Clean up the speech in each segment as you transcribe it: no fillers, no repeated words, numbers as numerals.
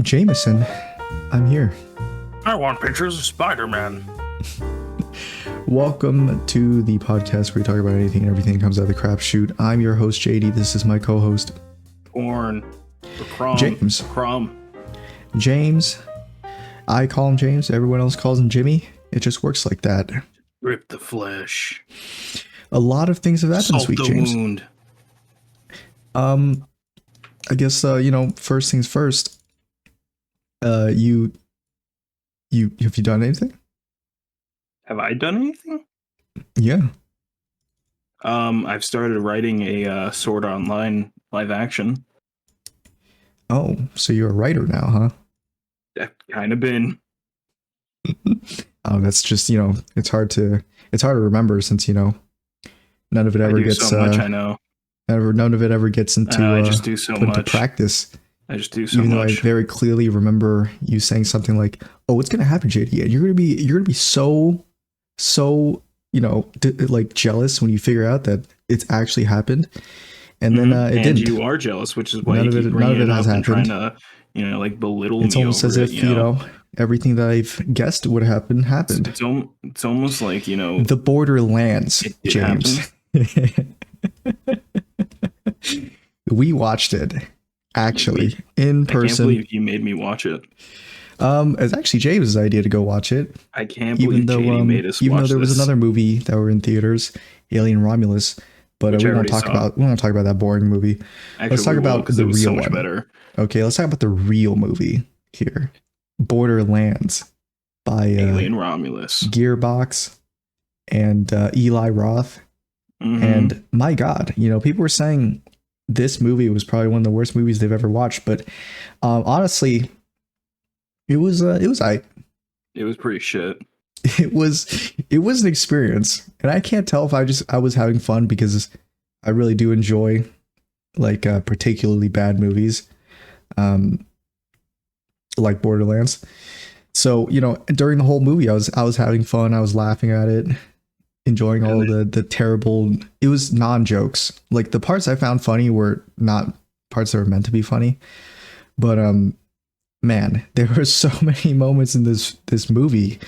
Jameson, I'm here. I want pictures of Spider-Man. Welcome to the podcast where we talk about anything and everything that comes out of the crap shoot. I'm your host, JD. This is my co-host, Corn. Or Crom. James. Crom. James. I call him James. Everyone else calls him Jimmy. It just works like that. Rip the flesh. A lot of things have happened this Salt week, the James. wound. I guess first things first. You have you done anything? Have I done anything? Yeah. I've started writing a Sword Art Online live action. Oh, so you're a writer now, huh? I've kind of been. Oh, that's just it's hard to remember since none of it ever gets so much. I know. None of it ever gets into I just do so put into much practice. I just do so Even though much. I very clearly remember you saying something like, "Oh, what's gonna happen, JD? And you're gonna be so like jealous when you figure out that it's actually happened." And then it and didn't. you are jealous, which is why None you of keep it bringing it has up and trying happened. to, like belittle It's me almost over as if it, everything that I've guessed would happen happened. It's almost like The Borderlands, it James. We watched it actually in person. I can't believe you made me watch it. It's actually James' idea to go watch it. I can't believe JD made us watch even though there was this. another movie that were in theaters, Alien Romulus, but we won't talk about that boring movie. Actually, let's talk about the real one. Better. Okay, let's talk about the real movie here, Borderlands, by Alien Romulus, Gearbox, and Eli Roth. Mm-hmm. And my God, people were saying this movie was probably one of the worst movies they've ever watched, but honestly, it was It was pretty shit. It was an experience, and I can't tell if I was having fun because I really do enjoy like particularly bad movies, like Borderlands. So during the whole movie, I was having fun. I was laughing at it, enjoying all the terrible. It was non-jokes. Like the parts I found funny were not parts that were meant to be funny, but man, there were so many moments in this movie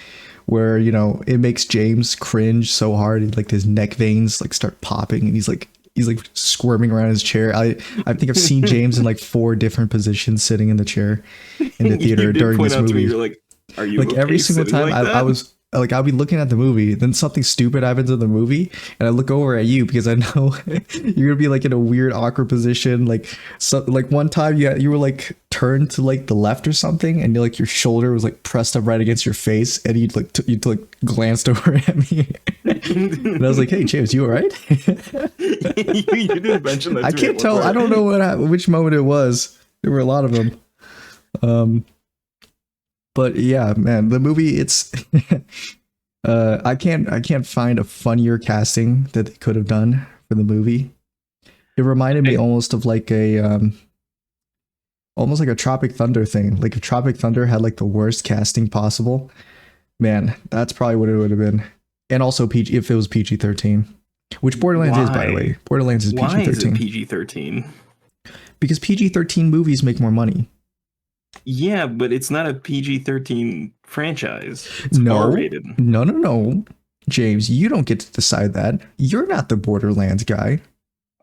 where it makes James cringe so hard, like his neck veins like start popping, and he's like squirming around his chair. I think I've seen James in like 4 different positions sitting in the chair in the theater during this movie. You're like, are you like okay every single time like I was like, I'll be looking at the movie, then something stupid happens in the movie, and I look over at you because I know you're gonna be like in a weird, awkward position. Like, so, like one time you were like turned to like the left or something, and your shoulder was like pressed up right against your face, and you glanced over at me, and I was like, "Hey, James, you all right?" you didn't mention that. I can't tell. I don't know which moment it was. There were a lot of them. But yeah, man, the movie, it's I can't find a funnier casting that they could have done for the movie. It reminded me almost of like almost like a Tropic Thunder thing. Like if Tropic Thunder had like the worst casting possible, man, that's probably what it would have been. And also PG, if it was PG-13, which Borderlands is, by the way. Borderlands is PG-13. Why is it PG-13? Because PG-13 movies make more money. Yeah, but it's not a PG-13 franchise. It's No. R-rated. No. James, you don't get to decide that. You're not the Borderlands guy.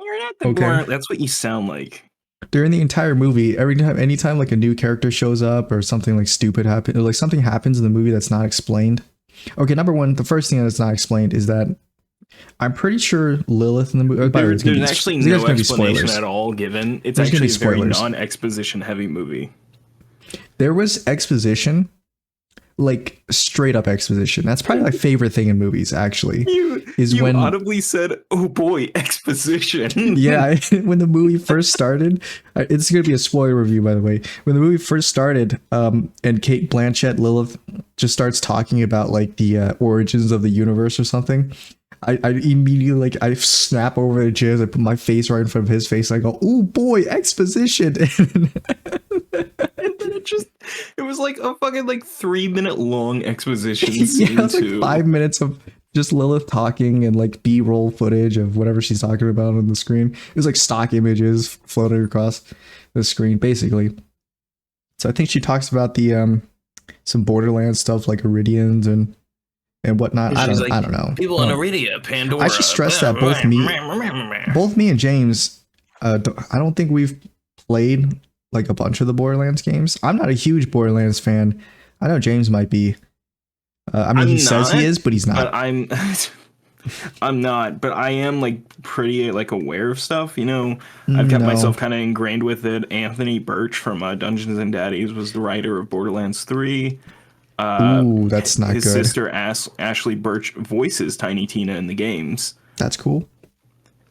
You're not the Borderlands. That's what you sound like. During the entire movie, anytime like a new character shows up or something like stupid happens, or like something happens in the movie that's not explained. Okay, number one, the first thing that's not explained is that I'm pretty sure Lilith in the movie. There's actually no explanation at all given. It's actually a very non-exposition heavy movie. There was exposition, like straight up exposition. That's probably my favorite thing in movies, actually. You audibly said, "Oh boy, exposition." Yeah, when the movie first started, it's going to be a spoiler review, by the way. When the movie first started, and Kate Blanchett, Lilith, just starts talking about like the origins of the universe or something, I immediately I snap over to James. I put my face right in front of his face. And I go, "Oh boy, exposition!" And then it was like a fucking 3-minute long exposition yeah, it was like 5 minutes of just Lilith talking and like B-roll footage of whatever she's talking about on the screen. It was like stock images floating across the screen, basically. So I think she talks about the some Borderlands stuff like Iridians and whatnot. And she's like, I don't know. people in Iridia, I should Pandora. stress that both me and James, I don't think we've played like a bunch of the Borderlands games. I'm not a huge Borderlands fan. I know James might be. I mean, he says he is, but he's not. But I'm not. But I am like pretty like aware of stuff. You know, I've kept myself kind of ingrained with it. Anthony Birch from Dungeons and Daddies was the writer of Borderlands 3. Ooh, that's not his good. His sister Ashley Birch voices Tiny Tina in the games. That's cool.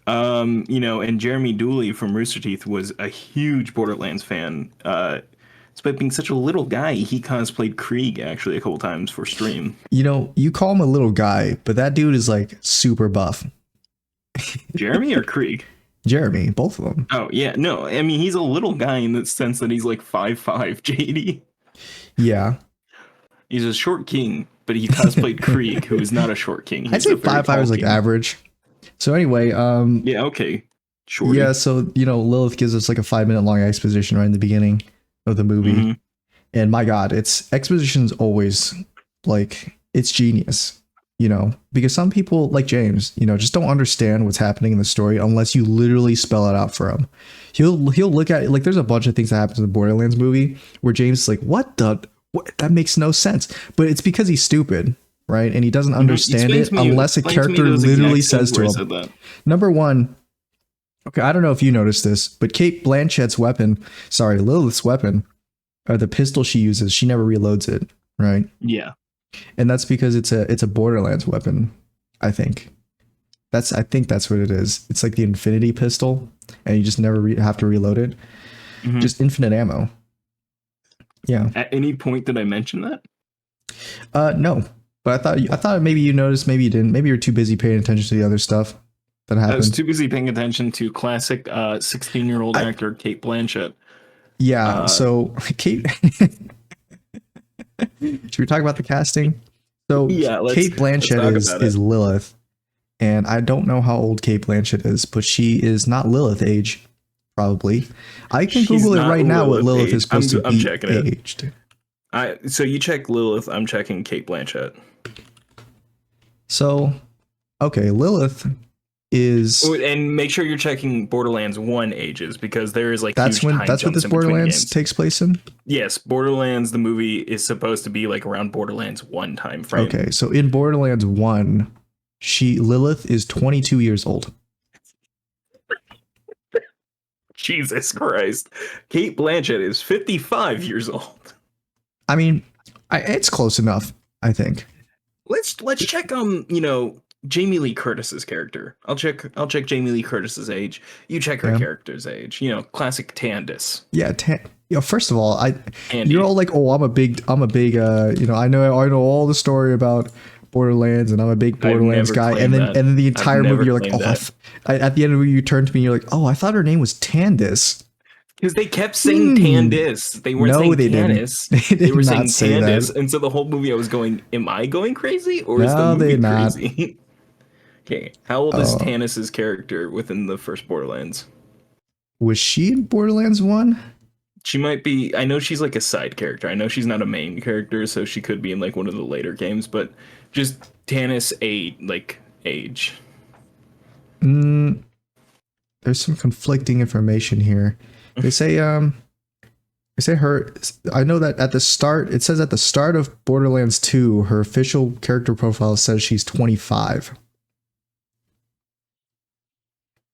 You know, and Jeremy Dooley from Rooster Teeth was a huge Borderlands fan. Despite being such a little guy, he cosplayed Krieg actually a couple times for stream. You know, you call him a little guy, but that dude is like super buff. Jeremy or Krieg? Jeremy, both of them. Oh yeah, no, I mean he's a little guy in the sense that he's like 5'5", JD. Yeah. He's a short king, but he cosplayed Krieg, who is not a short king. I'd say 5'5" is like average. So anyway, yeah, okay. Shorty. Yeah, so you know, Lilith gives us like a 5-minute long exposition right in the beginning of the movie. Mm-hmm. And my God, it's exposition's always like, it's genius, you know, because some people like James, you know, just don't understand what's happening in the story unless you literally spell it out for him. He'll look at it, like there's a bunch of things that happens in the Borderlands movie where James is like, what? That makes no sense. But it's because he's stupid, right? And he doesn't understand it unless a character literally says to him. Number one, okay, I don't know if you noticed this, but Lilith's weapon, or the pistol she uses, she never reloads it, right? Yeah. And that's because it's a Borderlands weapon, I think. I think that's what it is. It's like the Infinity pistol, and you just never have to reload it. Mm-hmm. Just infinite ammo. Yeah. At any point did I mention that? No. But I thought maybe you noticed, maybe you didn't. Maybe you're too busy paying attention to the other stuff that happened. I was too busy paying attention to classic 16-year-old actor Cate Blanchett. Yeah, so Kate. Should we talk about the casting? So yeah, Cate Blanchett is Lilith, and I don't know how old Cate Blanchett is, but she is not Lilith age, probably. I can Google it right now what Lilith is supposed to be aged. So you check Lilith, I'm checking Cate Blanchett. So, okay, Lilith is, and make sure you're checking Borderlands 1 ages, because there is like that's what this Borderlands takes place in. Yes, Borderlands the movie is supposed to be like around Borderlands 1 time frame. Okay, so in Borderlands 1, Lilith is 22 years old. Jesus Christ, Cate Blanchett is 55 years old. I mean, it's close enough, I think. Let's check you know, Jamie Lee Curtis's character. I'll check Jamie Lee Curtis's age. You check her character's age. You know, classic Tandis. Yeah, first of all, you're all like, oh, I'm a big you know, I know all the story about Borderlands, and I'm a big Borderlands guy. And then the entire movie, you're like, oh, at the end of the movie, you turn to me, and you're like, oh, I thought her name was Tandis. Because they kept saying Tandis. They weren't saying Tandis. They were saying Tandis. And so the whole movie I was going, am I going crazy? Or is the movie crazy? Okay, how old is Tannis's character within the first Borderlands? Was she in Borderlands 1? She might be. I know she's like a side character. I know she's not a main character, so she could be in like one of the later games, but just Tannis age. There's some conflicting information here. They say her, I know that at the start, it says at the start of Borderlands 2, her official character profile says she's 25.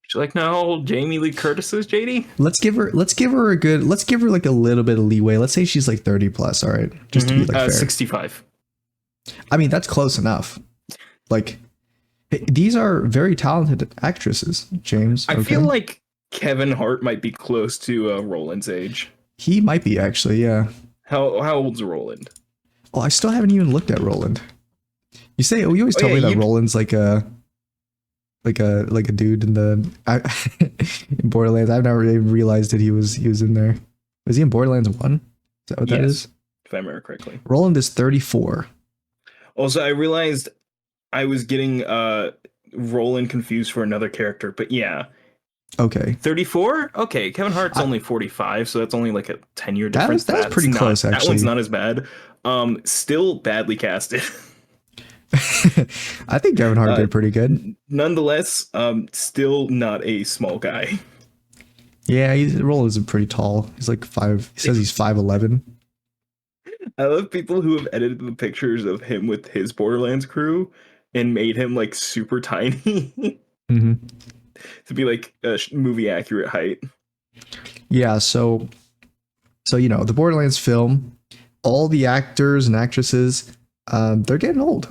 She's like, no, how old Jamie Lee Curtis is, JD? Let's give her like a little bit of leeway. Let's say she's like 30 plus, all right? Just to be like fair. 65. I mean, that's close enough. Like, these are very talented actresses, James. I feel like Kevin Hart might be close to Roland's age. He might be, actually, yeah. How old's Roland? Oh, I still haven't even looked at Roland. You always tell me that Roland's like a dude in in Borderlands. I've never even realized that he was in there. Was he in Borderlands 1? Is that what that is? If I remember correctly. Roland is 34. Also, I realized I was getting Roland confused for another character, but yeah. Okay. 34? Okay, Kevin Hart's only 45, so that's only like a 10-year difference. That's pretty close, actually. That one's not as bad. Still badly casted. I think Kevin Hart did pretty good. Nonetheless, still not a small guy. Yeah, his role isn't pretty tall. He's like 5. He says he's 5'11". I love people who have edited the pictures of him with his Borderlands crew and made him like super tiny to be like a movie accurate height. Yeah, so the Borderlands film, all the actors and actresses, they're getting old.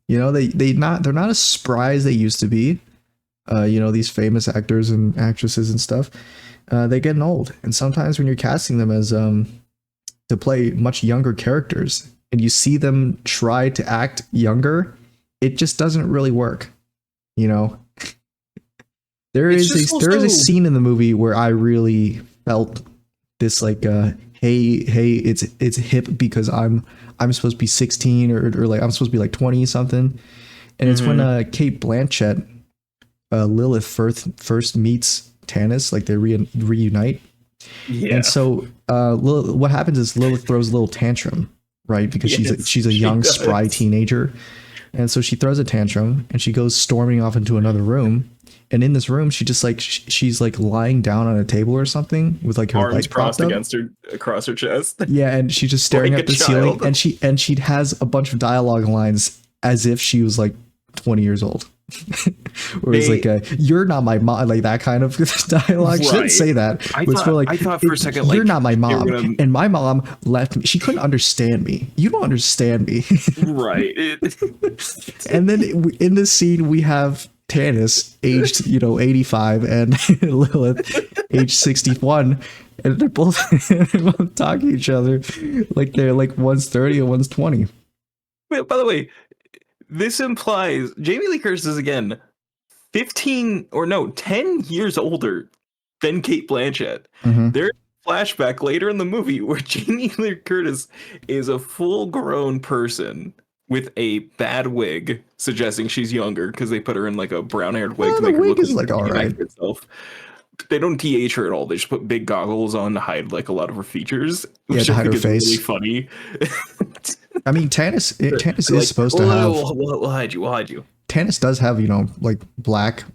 They're not as spry as they used to be. These famous actors and actresses and stuff, they're getting old. And sometimes when you're casting them as to play much younger characters and you see them try to act younger, it just doesn't really work. There is a scene in the movie where I really felt this like hey, it's hip because I'm supposed to be 16 or like I'm supposed to be like 20 something. And it's when Cate Blanchett, Lilith first meets Tannis, like they reunite. Yeah. And so what happens is Lilith throws a little tantrum, right? Because she's a young, spry teenager. And so she throws a tantrum and she goes storming off into another room. And in this room, she just like she's like lying down on a table or something with like her arms crossed against her across her chest. Yeah, and she's just staring at the ceiling, and she has a bunch of dialogue lines as if she was like 20 years old. Where it's like you're not my mom, like that kind of dialogue. Right. She didn't say that. I thought for a second, you're not my mom, and my mom left me. She couldn't understand me. You don't understand me. Right. And then in this scene, we have Tannis aged 85 and Lilith aged 61, and they're both talking to each other like they're like one's 30 and one's 20. Wait, by the way, this implies Jamie Lee Curtis is again 10 years older than Cate Blanchett. There's a flashback later in the movie where Jamie Lee Curtis is a full-grown person with a bad wig, suggesting she's younger because they put her in like a brown-haired wig to make her look like all right. Herself. They don't de-age her at all. They just put big goggles on to hide like a lot of her features, which to hide her face. Really funny. I mean, Tannis is supposed to have. We'll hide you. Tannis does have like black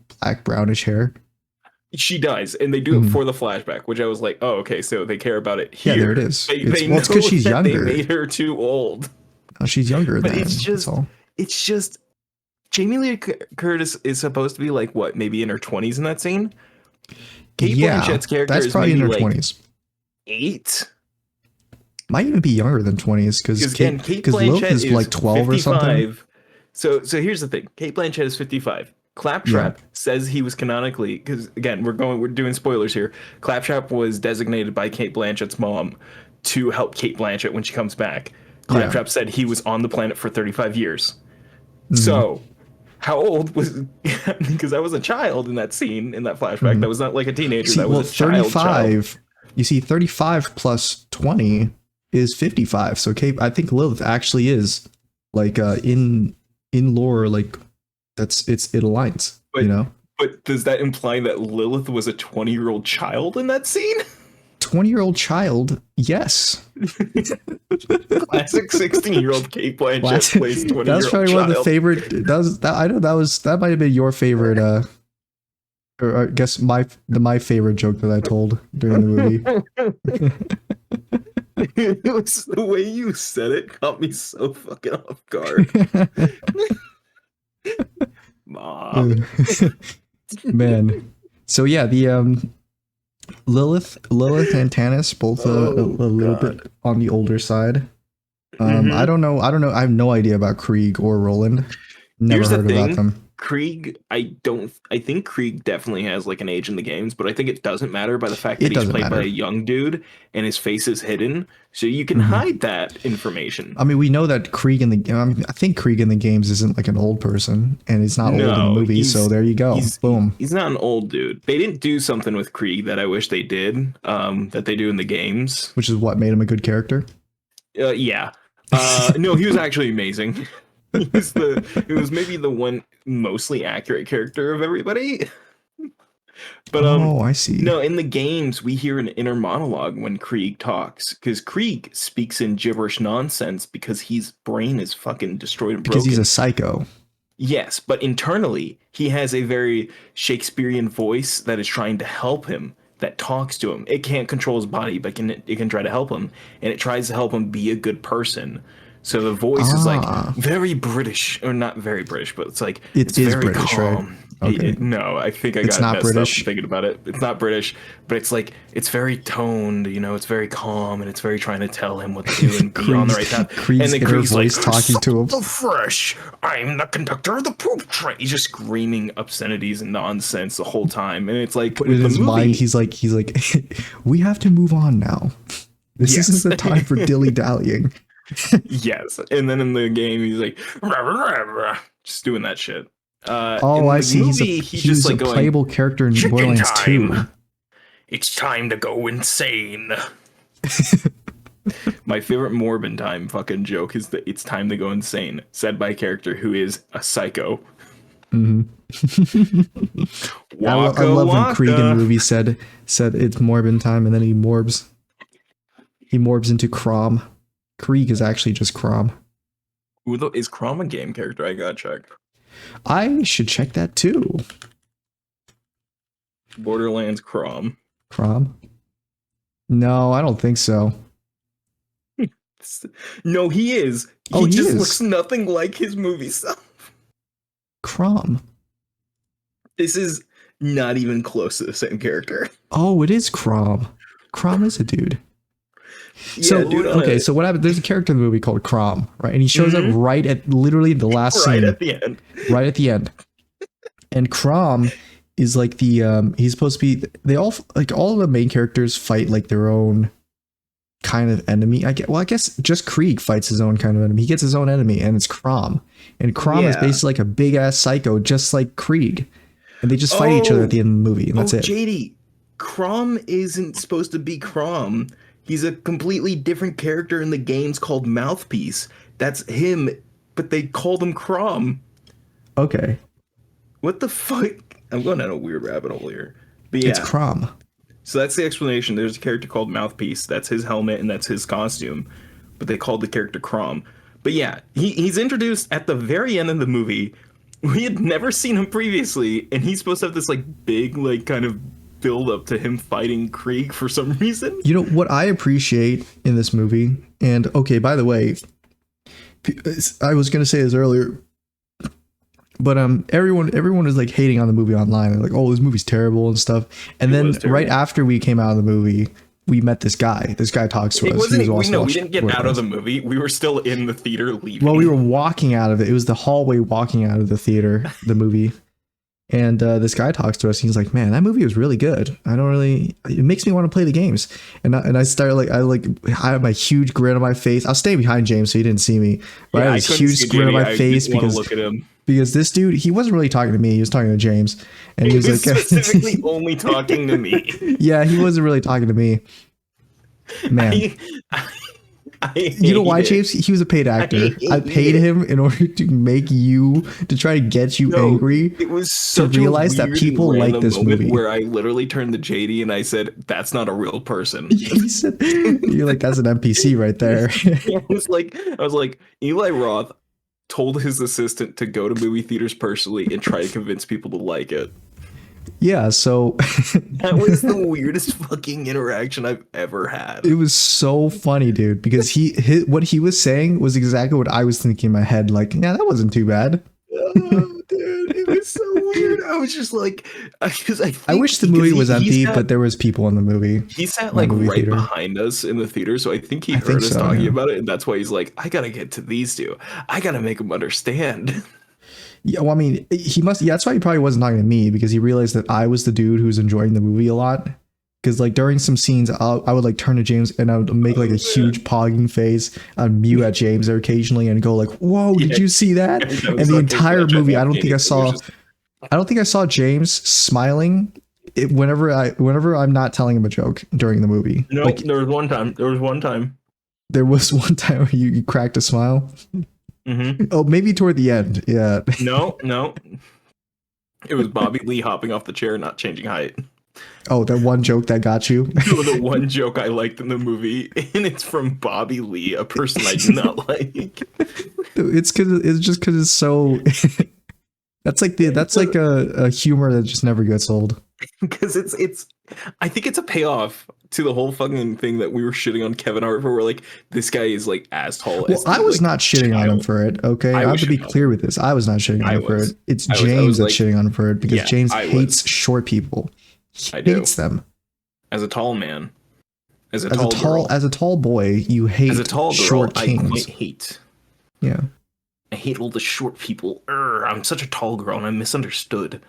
brownish hair. She does, and they do it for the flashback, which I was like, oh, okay, so they care about it here. Yeah, there it is. It's because she's younger. They made her too old. Oh, she's younger. But it's just Jamie Lee Curtis is supposed to be like what, maybe in her 20s in that scene. Cate Blanchett's character that's is probably in her like 20s. 8. Might even be younger than 20s because Lilith is like 12 55. Or something. So here's the thing: Cate Blanchett is 55. Claptrap says he was canonically, because again we're doing spoilers here. Claptrap was designated by Cate Blanchett's mom to help Cate Blanchett when she comes back. Claptrap said he was on the planet for 35 years. So, how old was? Because I was a child in that scene, in that flashback. That was not like a teenager. That was a 35. You see, 35 plus 20 is 55. So, I think Lilith actually is like in lore, like it aligns. But, But does that imply that Lilith was a 20-year-old child in that scene? 20-year-old child, yes. Classic 16-year-old Cate Blanchett plays 20-year-old child. That was probably one of the favorite. That might have been your favorite. Or I guess my favorite joke that I told during the movie. It was the way you said it caught me so fucking off guard. Mom. Man. So yeah, the Lilith and Tannis both a little bit on the older side. I don't know. I have no idea about Krieg or Roland. Never heard about them. Krieg, I think Krieg definitely has like an age in the games, but I think it doesn't matter by the fact that he's played by a young dude and his face is hidden, so you can hide that information. I mean, we know that Krieg I think Krieg in the games isn't like an old person, and he's not old in the movie, so there you go. Boom. He's not an old dude. They didn't do something with Krieg that I wish they did, that they do in the games. Which is what made him a good character? Yeah. No, he was actually amazing. It was maybe the one mostly accurate character of everybody. But I see. No, in the games we hear an inner monologue when Krieg talks, because Krieg speaks in gibberish nonsense because his brain is fucking destroyed and broken. Because he's a psycho. Yes, but internally he has a very Shakespearean voice that is trying to help him, that talks to him. It can't control his body, but it can try to help him, and it tries to help him be a good person. So the voice is like very British, or not very British, but it's like it's very British, calm. Right? Okay. No, I think I got not messed British. up thinking about it. It's not British, but it's like it's very toned. It's very calm, and it's very trying to tell him what to do and be on the right path. Krieg's and then Krieg's voice like, talking to him. The fresh, I'm the conductor of the poop train. He's just screaming obscenities and nonsense the whole time, and it's like but in his mind, he's like, we have to move on now. This isn't the time for dilly dallying. Yes, and then in the game, he's like, rah, rah, rah, just doing that shit. I see. Movie, he's just like a playable character in Borderlands 2. It's time to go insane. My favorite Morbin time fucking joke is that it's time to go insane, said by a character who is a psycho. Mm-hmm. I love when Krieg in the movie said it's Morbin time, and then he morbs into Crom. Krieg is actually just Crom. Is Crom a game character? I gotta check. I should check that too. Borderlands Crom. Crom? No, I don't think so. No, he is. He just looks nothing like his movie self. Crom. This is not even close to the same character. Oh, it is Crom. Crom is a dude. So, yeah, dude, okay, so what happened? There's a character in the movie called Crom, right? And he shows up right at literally the last scene. At the end. Right at the end. And Crom is like the he's supposed to be, they all of the main characters fight like their own kind of enemy. I guess just Krieg fights his own kind of enemy. He gets his own enemy, and it's Crom. And Crom is basically like a big ass psycho, just like Krieg. And they just fight each other at the end of the movie, and that's it. JD, Crom isn't supposed to be Crom. He's a completely different character in the games called Mouthpiece. That's him, but they called him Crom. Okay. What the fuck? I'm going down a weird rabbit hole here. But yeah. It's Crom. So that's the explanation. There's a character called Mouthpiece. That's his helmet and that's his costume. But they called the character Crom. But yeah, he's introduced at the very end of the movie. We had never seen him previously, and he's supposed to have this like big like kind of build up to him fighting Krieg for some reason. You know what I appreciate in this movie, and okay, by the way, I was gonna say this earlier, but everyone is like hating on the movie online. They're like, oh, this movie's terrible and stuff. And then right after we came out of the movie, we met this guy. This guy talks to us. We didn't get out of the movie. We were still in the theater leaving. Well, we were walking out of it. It was the hallway walking out of the theater, the movie. And this guy talks to us. And he's like, "Man, that movie was really good. It makes me want to play the games." And I started I had my huge grin on my face. I was staying behind James, so he didn't see me. But I had this huge grin on my face because this dude, he wasn't really talking to me. He was talking to James, and he was like specifically only talking to me. Yeah, he wasn't really talking to me. Man. You know why, James? He was a paid actor. I paid him in order to make to try to get you angry. It was such to realize that people like this movie. Where I literally turned to JD and I said, "That's not a real person." You're like, "That's an NPC right there." I was like, Eli Roth told his assistant to go to movie theaters personally and try to convince people to like it. Yeah, so that was the weirdest fucking interaction I've ever had. It was so funny, dude, because what he was saying was exactly what I was thinking in my head. Like, yeah, that wasn't too bad. Oh, dude, it was so weird. I was just like, I wish the movie was empty, but there was people in the movie. He sat like right behind us in the theater, so I think he heard us talking about it, and that's why he's like, I gotta get to these two. I gotta make them understand. Yeah, well, I mean, he must. Yeah, that's why he probably wasn't talking to me, because he realized that I was the dude who's enjoying the movie a lot. Because like during some scenes, I would like turn to James and I would make like a huge pogging face. I'd mew at James there occasionally and go like, "Whoa, did you see that?" And the entire movie, I don't think I saw James smiling whenever I'm not telling him a joke during the movie. No, like, there was one time where you cracked a smile. Mm-hmm. Oh, maybe toward the end. Yeah. No. It was Bobby Lee hopping off the chair, not changing height. Oh, that one joke that got you? The one joke I liked in the movie, and it's from Bobby Lee, a person I do not like. It's just because it's so. That's like a humor that just never gets old. Because I think it's a payoff to the whole fucking thing that we were shitting on Kevin Hart for. Where like this guy is like as tall as. Well, I was not shitting on him for it. Okay, I have to be clear with this. I was not shitting on him for it. It's James that's shitting on him for it because James hates short people. He hates them. As a tall man, as a tall boy, you hate as a tall girl, short kings. I hate. Yeah. I hate all the short people. I'm such a tall girl and I'm misunderstood.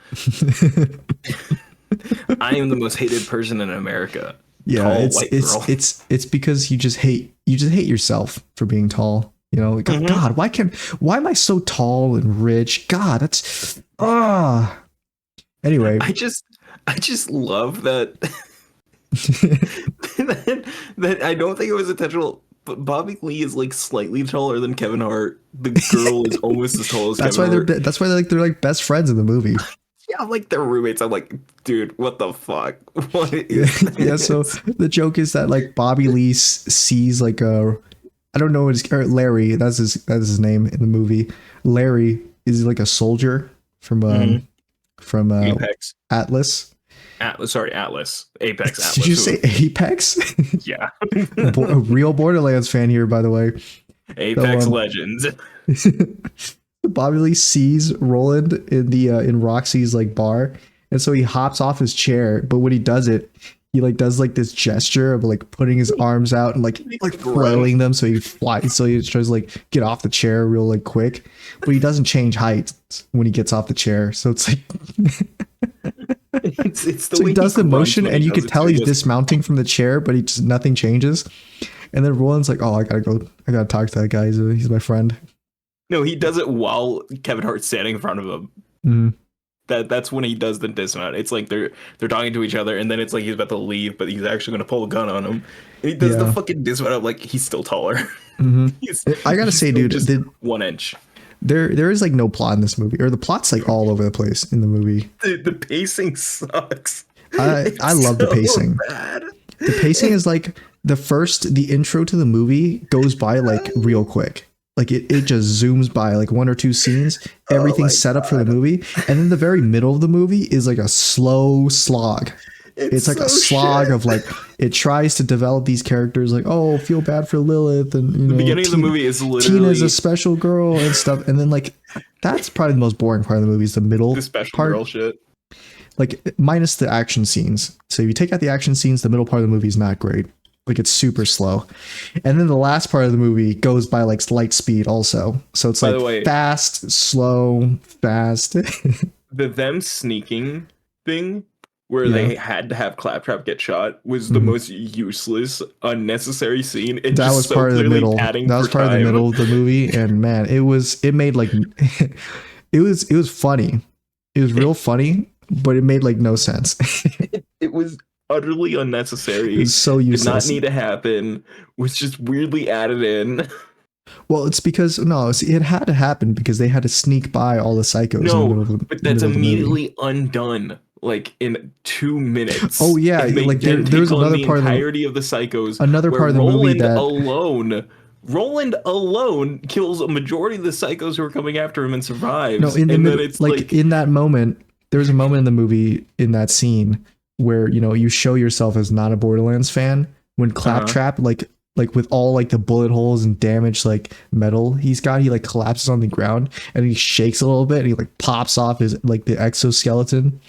I am the most hated person in America. Yeah, tall, it's because you just hate yourself for being tall. You know, like, God, why am I so tall and rich? God, that's Anyway, I just love that that I don't think it was intentional. But Bobby Lee is like slightly taller than Kevin Hart. The girl is almost as tall as Kevin Hart. That's why they're like best friends in the movie. Yeah, I'm like they're roommates. I'm like, dude, what the fuck? What is this? Yeah, so the joke is that like Bobby Lee sees like I don't know what his Larry. That's his name in the movie. Larry is like a soldier from Apex. Atlas. Atlas. Apex Atlas. Did you say Apex? Yeah. A real Borderlands fan here, by the way. Apex Legends. Bobby Lee sees Roland in Roxy's like bar, and so he hops off his chair. But when he does it, he like does like this gesture of like putting his arms out and like flailing them, so he flies. So he tries to like get off the chair real like quick, but he doesn't change height when he gets off the chair. So it's like. It's the so way he does the motion and you could tell he's dismounting from the chair, but nothing changes. And then Roland's like, oh, I gotta talk to that guy. He's my friend. No, he does it while Kevin Hart's standing in front of him. Mm-hmm. That's when he does the dismount. It's like they're talking to each other, and then it's like he's about to leave, but he's actually gonna pull a gun on him. And he does the fucking dismount of like he's still taller. Mm-hmm. I gotta say, dude, just 1 inch. There is like no plot in this movie, or the plot's like all over the place in the movie. The pacing sucks. I love the pacing. Bad. The pacing is like the intro to the movie goes by like real quick. Like it just zooms by like 1 or 2 scenes. Everything's set up for the movie, and then the very middle of the movie is like a slow slog. It's like a slog of like it tries to develop these characters like, oh, feel bad for Lilith, and you know, the beginning of the movie is literally Tina's a special girl and stuff, and then like that's probably the most boring part of the movie is the middle, the special part, girl shit. Like minus the action scenes. So if you take out the action scenes, the middle part of the movie is not great. Like it's super slow, and then the last part of the movie goes by like light speed also. So it's like fast, slow, fast. The them sneaking thing. Where they had to have Claptrap get shot was the most useless, unnecessary scene. That was part of the middle. That was part of the middle of the movie, and man, it made like it was funny. It was real funny, but it made like no sense. It was utterly unnecessary. It's so useless. Did not need to happen. Was just weirdly added in. Well, it's because it had to happen because they had to sneak by all the psychos. No, but that's immediately undone. Like in 2 minutes. Oh yeah, like there's another part of the psychos. Another part of the movie that Roland alone kills a majority of the psychos who are coming after him and survives. No, then it's like in that moment, there's a moment in the movie in that scene where you show yourself as not a Borderlands fan when Claptrap like with all like the bullet holes and damaged like metal he like collapses on the ground and he shakes a little bit and he like pops off his like the exoskeleton.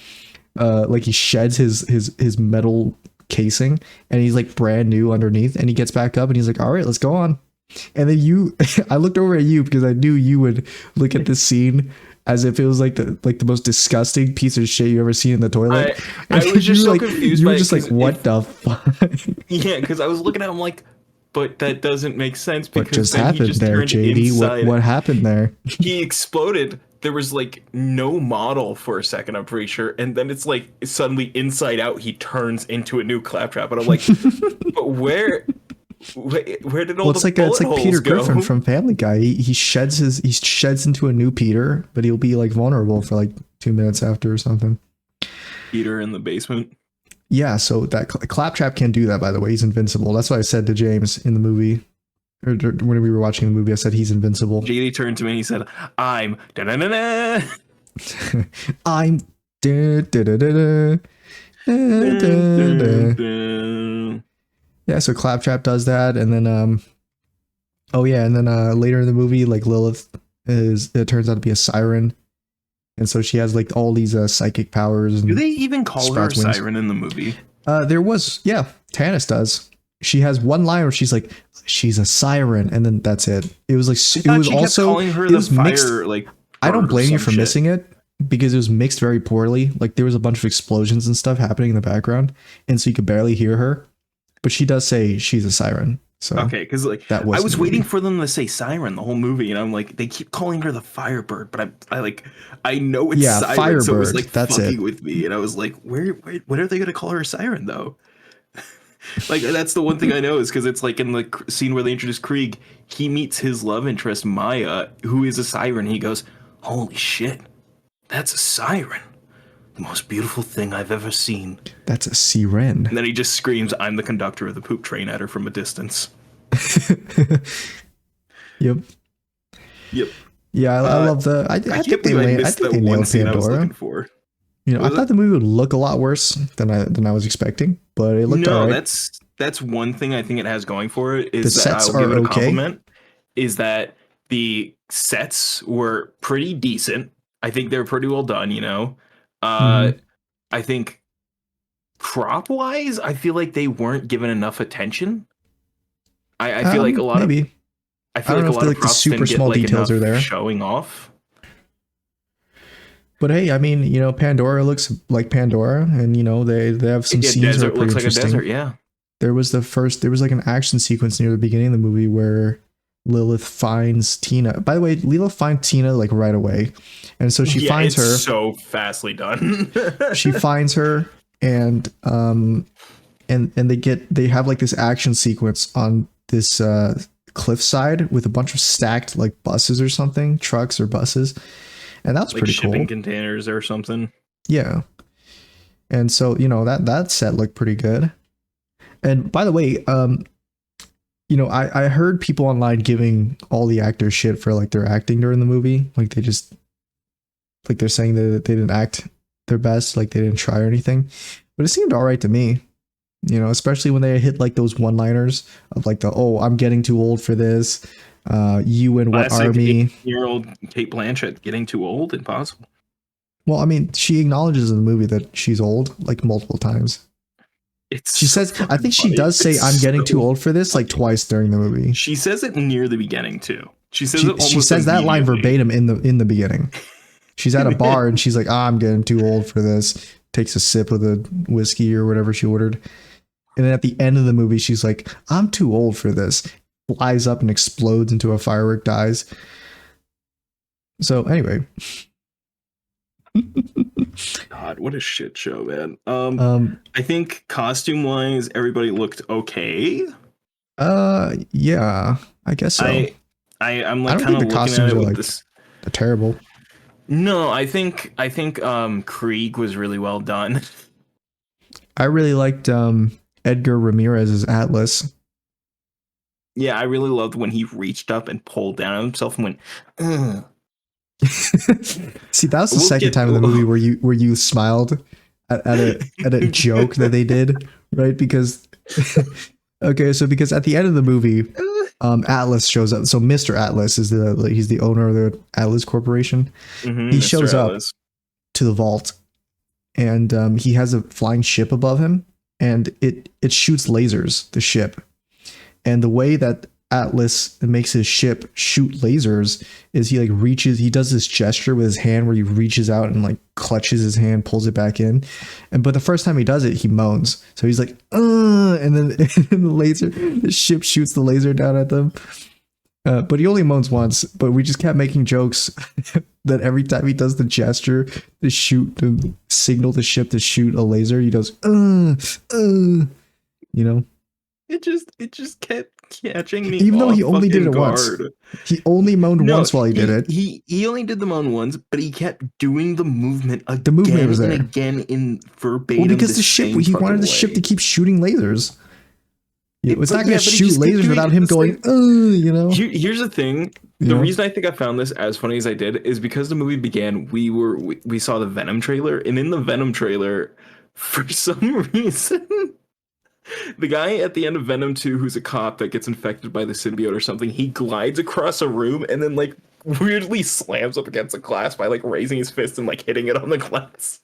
Like he sheds his metal casing and he's like brand new underneath, and he gets back up and he's like, all right, let's go on. And then I looked over at you because I knew you would look at this scene as if it was like the most disgusting piece of shit you ever seen in the toilet. I was just so confused. You were just like, what the fuck? Yeah, because I was looking at him like, but that doesn't make sense because what just happened there, JD? What happened there? He exploded. There was like no model for a second, I'm pretty sure, and then it's like suddenly inside out he turns into a new Claptrap, and I'm like, but where did all the bullet holes it's like Peter go? Griffin from Family Guy. He sheds into a new Peter, but he'll be like vulnerable for like 2 minutes after or something. Peter in the basement. Yeah, so that Claptrap can't do that, by the way. He's invincible. That's what I said to James in the movie. Or when we were watching the movie, I said he's invincible. JD turned to me and he said, I'm da-da-da-da. I'm da-da-da-da. Yeah, so Claptrap does that, and then later in the movie, like Lilith it turns out to be a siren, and so she has like all these psychic powers. And do they even call her a siren in the movie? Tannis does. She has one line where she's like, she's a siren, and then that's it. It was like it was also calling her the fire mixed, like I don't blame you for missing it because it was mixed very poorly. Like there was a bunch of explosions and stuff happening in the background, and so you could barely hear her. But she does say she's a siren. So okay, because like I was waiting for them to say siren the whole movie, and I'm like, they keep calling her the Firebird, but I know it's siren, Firebird, so it was like that's fucking with me, and I was like, what are they gonna call her siren though? Like that's the one thing I know is because it's like in the scene where they introduce Krieg, he meets his love interest Maya, who is a siren. He goes, "Holy shit, that's a siren! The most beautiful thing I've ever seen. That's a siren." And then he just screams, "I'm the conductor of the poop train" at her from a distance. Yep. Yeah, I love the. I think they nailed Pandora. You know, I thought the movie would look a lot worse than I was expecting, but it looked all right. That's one thing I think it has going for it is the that sets I'll give it a okay. compliment. Is that the sets were pretty decent. I think they're pretty well done. You know, I think crop wise, I feel like they weren't given enough attention. I feel like a lot maybe. I feel like a lot of props the super small details are there showing off. But hey, I mean, you know, Pandora looks like Pandora, and you know they have some scenes that are pretty interesting. Like a desert, yeah. There was like an action sequence near the beginning of the movie where Lilith finds Tina. By the way, Lilith finds Tina like right away, and so she finds her. So fastly done. She finds her, and they have like this action sequence on this cliffside with a bunch of stacked like buses or something, trucks or buses. And that's like pretty cool. Shipping containers or something. Yeah. And so, you know, that set looked pretty good. And by the way, you know, I heard people online giving all the actors shit for like their acting during the movie. Like they just like they're saying that they didn't act their best, like they didn't try or anything. But it seemed all right to me. You know, especially when they hit like those one-liners of like I'm getting too old for this. You and what army? 8-year-old Kate Blanchett getting too old? Impossible. Well, I mean, she acknowledges in the movie that she's old like multiple times. She says, I think she does say, "I'm getting too old for this" like twice during the movie. She says it near the beginning too. She says that line verbatim in the beginning. She's at a bar and she's like, "I'm getting too old for this." Takes a sip of the whiskey or whatever she ordered, and then at the end of the movie, she's like, "I'm too old for this." Flies up and explodes into a firework, dies. So anyway. God, what a shit show, man. I think costume wise, everybody looked okay. Yeah, I guess so. I'm like kind of looking at it with this. They're terrible. No, I think Krieg was really well done. I really liked Edgar Ramirez's Atlas. Yeah, I really loved when he reached up and pulled down on himself and went, ugh. See, that was the second time in the movie where you smiled at a joke that they did, right? Because because at the end of the movie, Atlas shows up. So Mr. Atlas is he's the owner of the Atlas Corporation. He shows up to the vault, and he has a flying ship above him, and it shoots lasers. The ship. And the way that Atlas makes his ship shoot lasers is he does this gesture with his hand where he reaches out and like clutches his hand, pulls it back in. But the first time he does it, he moans. So he's like, and then the ship shoots the laser down at them. But he only moans once, but we just kept making jokes that every time he does the gesture to signal the ship to shoot a laser, he goes, you know? It just kept catching me Even though he off only did it guard. once. He only moaned once while he did it. He only did the moan once, but he kept doing the movement again the movement was there. and again in verbatim. Well, because the ship, he wanted the ship to keep shooting lasers. It's not going to shoot lasers without him going, you know? Here's the thing. The reason I think I found this as funny as I did is because the movie began, we saw the Venom trailer, and in the Venom trailer, for some reason, the guy at the end of Venom 2 who's a cop that gets infected by the symbiote or something, he glides across a room and then like weirdly slams up against the glass by like raising his fist and like hitting it on the glass.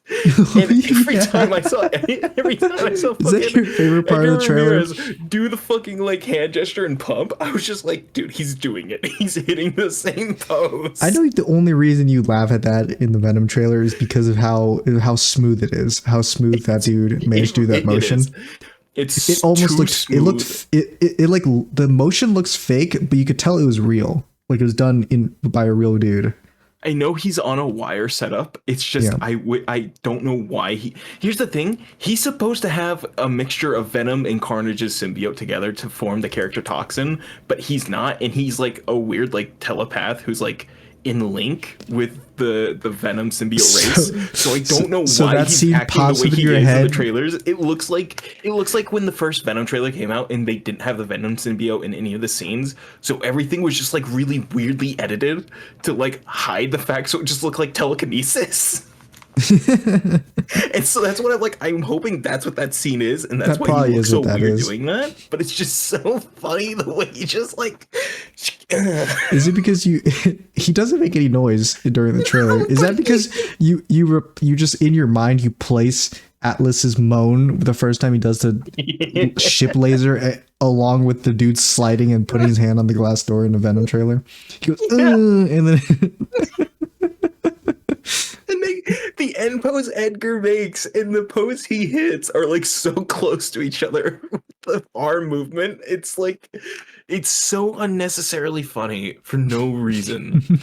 And every time I saw is that your favorite part of the trailer? Ramirez do the fucking like hand gesture and pump, I was just like, dude, he's doing it. He's hitting the same pose. I know the only reason you laugh at that in the Venom trailer is because of how smooth it is, how smooth that dude managed to do that motion. It almost looks smooth. It like the motion looks fake, but you could tell it was real. Like it was done by a real dude. I know he's on a wire setup. It's just I don't know why here's the thing. He's supposed to have a mixture of Venom and Carnage's symbiote together to form the character Toxin, but he's not, and he's like a weird like telepath who's like in link with the Venom symbiote race. So I don't know why he's acting the way he is in the trailers. It looks like when the first Venom trailer came out and they didn't have the Venom symbiote in any of the scenes. So everything was just like really weirdly edited to like hide the fact, so it just looked like telekinesis. And so that's what I'm hoping that's what that scene is, and that's why he looks so weird doing that. But it's just so funny the way he just like. Is it because he doesn't make any noise during the trailer? Is that because you just in your mind you place Atlas's moan the first time he does the ship laser along with the dude sliding and putting his hand on the glass door in the Venom trailer? He goes, and then. The end pose Edgar makes and the pose he hits are like so close to each other with the arm movement. It's like, it's so unnecessarily funny for no reason.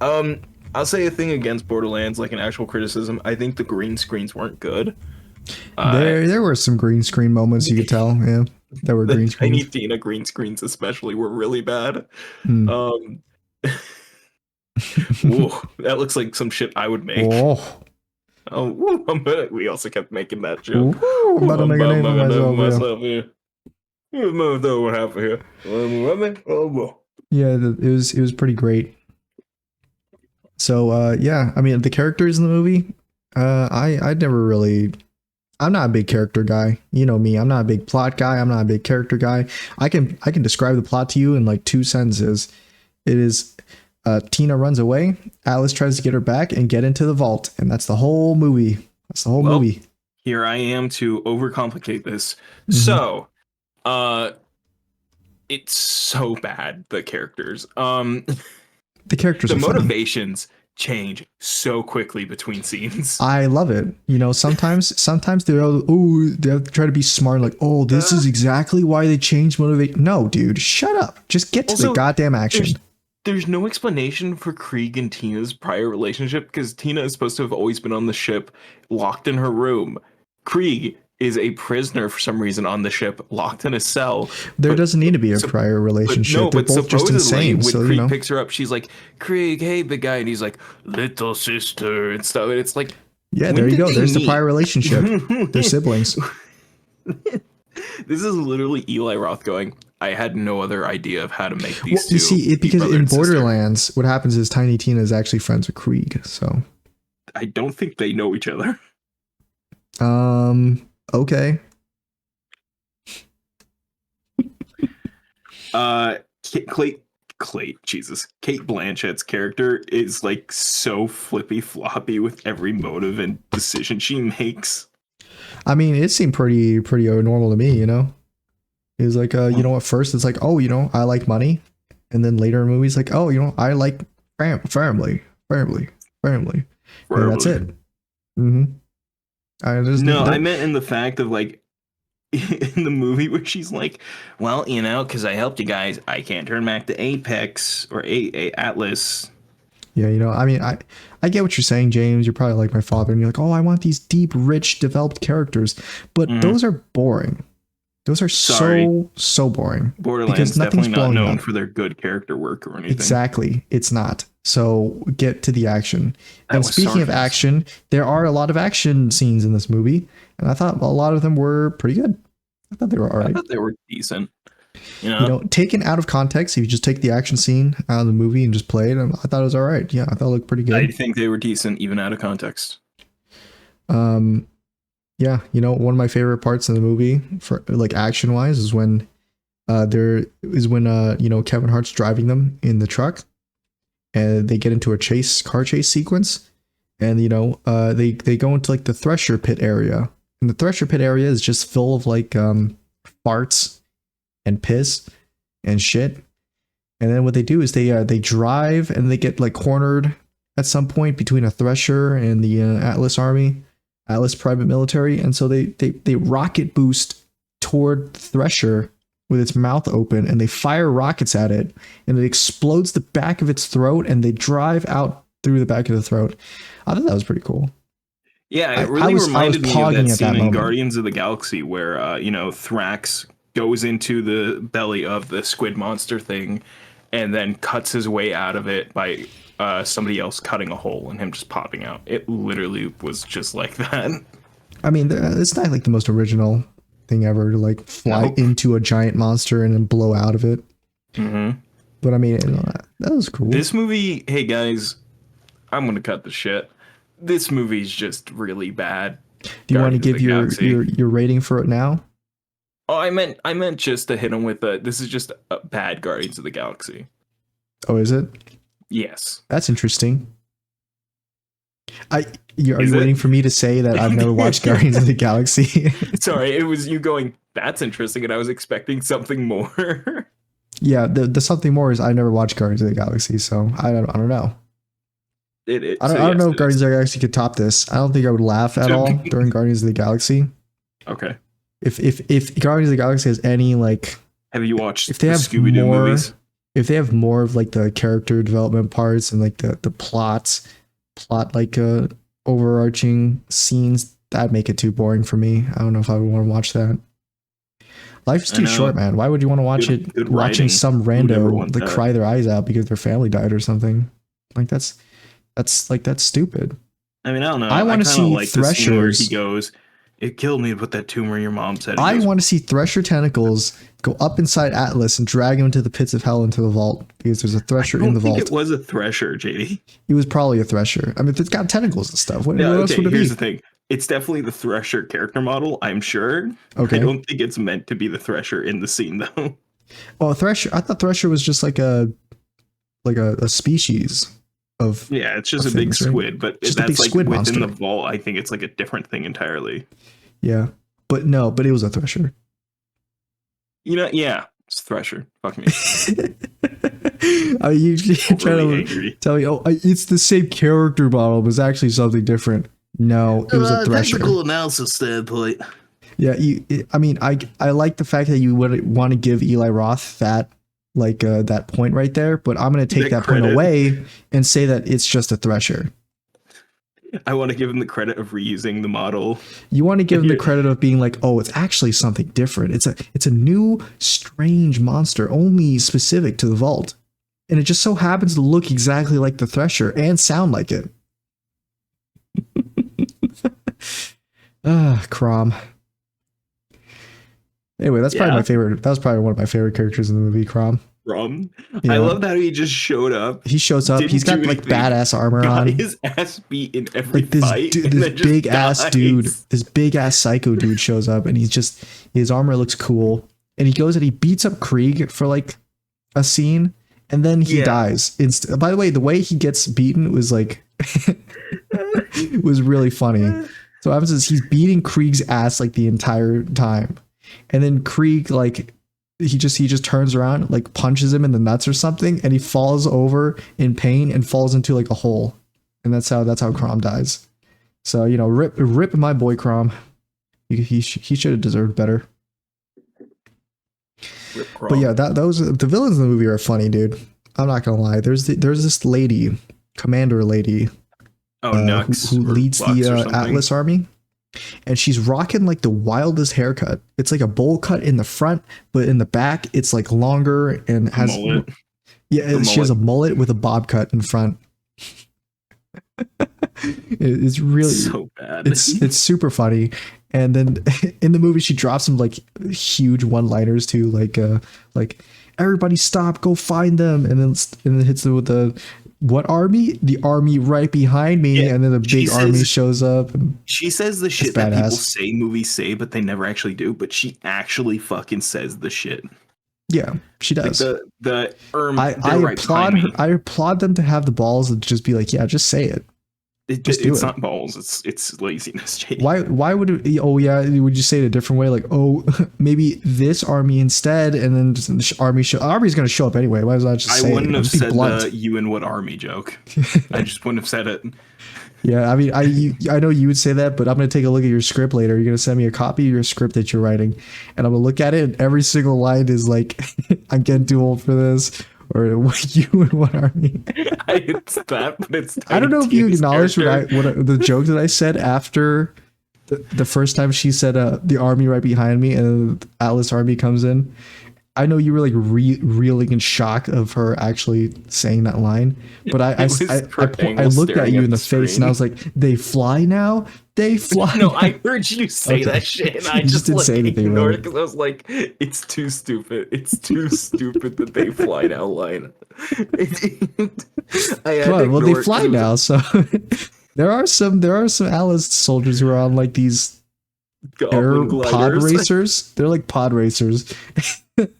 I'll say a thing against Borderlands, like an actual criticism. I think the green screens weren't good. There were some green screen moments you could tell. Yeah, there were green screens. Tiny Tina green screens especially were really bad. Whoa, that looks like some shit I would make. We also kept making that joke. I'm about to make a name for myself here. What happened here? Yeah, it was pretty great. So yeah, I mean the characters in the movie, I never really. I'm not a big character guy. You know me. I'm not a big plot guy. I'm not a big character guy. I can describe the plot to you in like 2 sentences. It is. Tina runs away. Atlas tries to get her back and get into the vault, and that's the whole movie. That's the whole movie. Here I am to overcomplicate this. So, it's so bad. The characters, the characters, the motivations change so quickly between scenes. I love it. You know, sometimes they have to try to be smart. Like, this is exactly why they changed motivation. No, dude, shut up. Just get to the goddamn action. There's no explanation for Krieg and Tina's prior relationship because Tina is supposed to have always been on the ship, locked in her room. Krieg is a prisoner for some reason on the ship, locked in a cell. There doesn't need to be a prior relationship. They're both just insane. When Krieg picks her up, she's like, Krieg, hey, big guy. And he's like, little sister and stuff. And it's like, yeah, there you go. There's the prior relationship. They're siblings. This is literally Eli Roth going, I had no other idea of how to make these two. You see, because in Borderlands, what happens is Tiny Tina is actually friends with Krieg. So I don't think they know each other. Okay. Kate Blanchett's character is like so flippy floppy with every motive and decision she makes. I mean, it seemed pretty normal to me, you know. It was like, you know, at first it's like, oh, you know, I like money, and then later in movies like, oh, you know, I like family. And that's it. I meant in the fact of like in the movie where she's like, well, you know, because I helped you guys, I can't turn back to Apex or Atlas. Yeah, you know, I mean, I get what you're saying, James. You're probably like my father, and you're like, oh, I want these deep, rich, developed characters, but those are boring. Those are so boring. Borderlands because nothing's definitely not known for their good character work or anything. Exactly, it's not. So get to the action. And speaking of action, there are a lot of action scenes in this movie, and I thought a lot of them were pretty good. I thought they were all right. I thought they were decent. You know, taken out of context, if you just take the action scene out of the movie and just play it, I thought it was all right. Yeah, I thought it looked pretty good. I think they were decent even out of context. Yeah, you know, one of my favorite parts of the movie, for like action wise, is when you know, Kevin Hart's driving them in the truck, and they get into a car chase sequence, and you know, they go into like the Thresher Pit area, and the Thresher Pit area is just full of like farts and piss and shit. And then what they do is they drive, and they get like cornered at some point between a Thresher and the Atlas private military, and so they rocket boost toward Thresher with its mouth open, and they fire rockets at it, and it explodes the back of its throat, and they drive out through the back of the throat. I thought that was pretty cool. Yeah, it really reminded me of that scene in Guardians of the Galaxy where you know, Thrax goes into the belly of the squid monster thing and then cuts his way out of it by somebody else cutting a hole and him just popping out. It literally was just like that. I mean, it's not like the most original thing ever to like fly into a giant monster and then blow out of it. Mm-hmm. But I mean, that was cool. This movie, hey guys, I'm gonna cut the shit. This movie's just really bad. Do you want to give your rating for it now? Oh, I meant just to hit him with this is just a bad Guardians of the Galaxy. Oh, is it? Yes. That's interesting. Are you waiting for me to say that I've never watched Guardians of the Galaxy? Sorry, it was you going, that's interesting, and I was expecting something more. Yeah, the something more is I never watched Guardians of the Galaxy, so I don't know. I don't know if Guardians of the Galaxy could top this. I don't think I would laugh at all during Guardians of the Galaxy. Okay. If Guardians of the Galaxy has any like, have you watched the Scooby-Doo movies? If they have more of like the character development parts and like the plot like overarching scenes, that'd make it too boring for me. I don't know if I would want to watch that. Life is too short, man. Why would you want to watch watching some rando like cry their eyes out because their family died or something? Like that's stupid. I mean, I don't know. I want to see like Threshers. He goes, "It killed me to put that tumor in your mom's head." I want to see Thresher tentacles go up inside Atlas and drag him into the pits of hell into the vault because there's a Thresher in the vault. It was a Thresher, JD. It was probably a Thresher. I mean, it's got tentacles and stuff. What else would it be? Here's the thing. It's definitely the Thresher character model, I'm sure. Okay. I don't think it's meant to be the Thresher in the scene, though. Well, Thresher. I thought Thresher was just like a species of. Yeah, it's just a big squid, but that's like squid within the vault. I think it's like a different thing entirely. Yeah, but it was a Thresher. You know, yeah, it's Thresher. Fuck me. Are you trying to tell me? Oh, it's the same character model, but it's actually something different. No, it was a Thresher. Technical analysis standpoint. Yeah, I like the fact that you would want to give Eli Roth that that point right there, but I'm going to take that point away and say that it's just a Thresher. I want to give him the credit of reusing the model. You want to give him the credit of being like, oh, it's actually something different. It's a new, strange monster, only specific to the vault. And it just so happens to look exactly like the Thresher and sound like it. Crom. Anyway, that's probably my favorite. That was probably one of my favorite characters in the movie, Crom. Crom. I love how he just showed up. He shows up. He's got like badass armor on. His ass beat in every fight. This big ass dude, this big ass psycho dude shows up, and his armor looks cool. And he goes and he beats up Krieg for like a scene, and then he dies. By the way he gets beaten was like was really funny. So what happens is he's beating Krieg's ass like the entire time. And then Krieg like he just turns around, like punches him in the nuts or something, and he falls over in pain and falls into like a hole. And that's how Crom dies. So, you know, rip my boy Crom. He should have deserved better. But yeah, the villains in the movie are funny, dude. I'm not gonna lie. There's this lady, commander lady, Nux, who leads the Atlas army. and she's rocking like the wildest haircut. It's like a bowl cut in the front, but in the back it's like longer and has mullet. Yeah, she has a mullet with a bob cut in front. It's really so bad. It's super funny. And then in the movie she drops some like huge one-liners too, like everybody stop, go find them, and then hits them with the what army? The army right behind me, yeah, and then the big army shows up. She says the shit that people say movies say, but they never actually do. But she actually fucking says the shit. Yeah, she does. Like I applaud them to have the balls and just be like, yeah, just say it. It's not balls. It's laziness. Jake. Why would it? Oh yeah, would you say it a different way? Like, oh, maybe this army instead, and then just the army's going to show up anyway. Why was I just? I wouldn't have said the "you and what army" joke. I just wouldn't have said it. Yeah, I mean, I know you would say that, but I'm going to take a look at your script later. You're going to send me a copy of your script that you're writing, and I'm going to look at it, and every single line is like, I'm getting too old for this, or what you and what army. It's that, but it's I don't know if you acknowledged the joke that I said after the first time she said the army right behind me, and Atlas army comes in. I know you were like reeling in shock of her actually saying that line, but I looked at you in the face and I was like, "They fly now? They fly." No, I heard you say that shit, and I just didn't say anything ignored it because I was like, "It's too stupid. It's too stupid that they fly now." Line. Well, they fly now, so there are some Alice soldiers who are on like these pod racers. They're like pod racers. What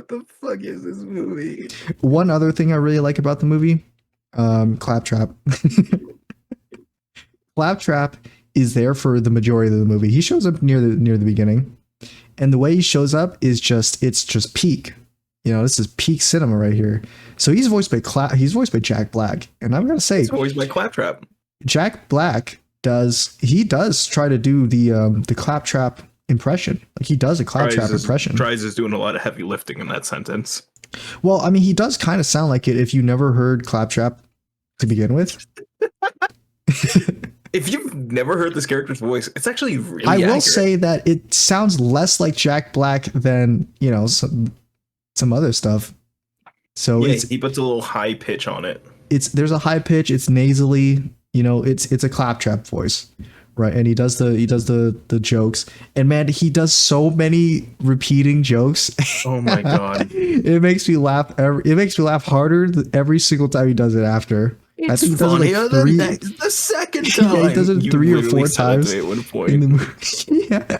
the fuck is this movie? One other thing I really like about the movie, Claptrap. Claptrap is there for the majority of the movie. He shows up near the beginning, and the way he shows up is it's just peak. You know, this is peak cinema right here. So he's voiced by Jack Black, and I'm gonna say he's voiced by Claptrap. Jack Black does try to do the Claptrap impression. Like he does a Claptrap impression. Tries is doing a lot of heavy lifting in that sentence. Well, I mean, he does kind of sound like it if you never heard Claptrap to begin with. If you've never heard this character's voice, it's actually really I accurate. will say that it sounds less like Jack Black than, you know, some other stuff. So yeah, he puts a little high pitch on it. There's a high pitch, it's nasally, you know, it's a Claptrap voice. Right, and he does the jokes, and man, he does so many repeating jokes. Oh my god, it makes me laugh. It makes me laugh harder every single time he does it. After I think he does it like the second time. Yeah, he does it 3 or 4 times in the movie. Yeah,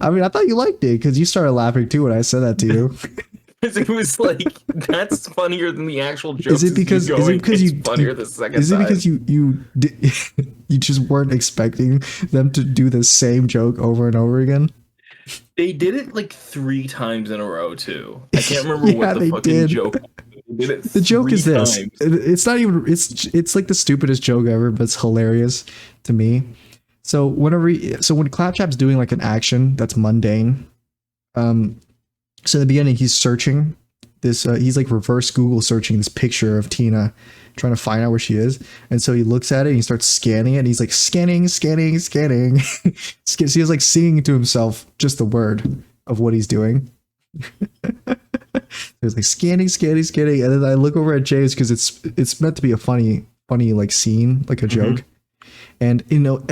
I mean, I thought you liked it because you started laughing too when I said that to you. It was like that's funnier than the actual joke. Is it because you funnier the second time? Is it because you just weren't expecting them to do the same joke over and over again? They did it like 3 times in a row too. I can't remember what the fucking joke. They did it the joke is this. Times. It's not even. It's like the stupidest joke ever, but it's hilarious to me. So when Claptrap's doing like an action that's mundane, so in the beginning, he's searching this. He's like reverse Google searching this picture of Tina, trying to find out where she is. And so he looks at it and he starts scanning it. And he's like scanning. So he's like singing to himself just the word of what he's doing. He's like scanning. And then I look over at James because it's meant to be a funny like scene, like a joke. And you know.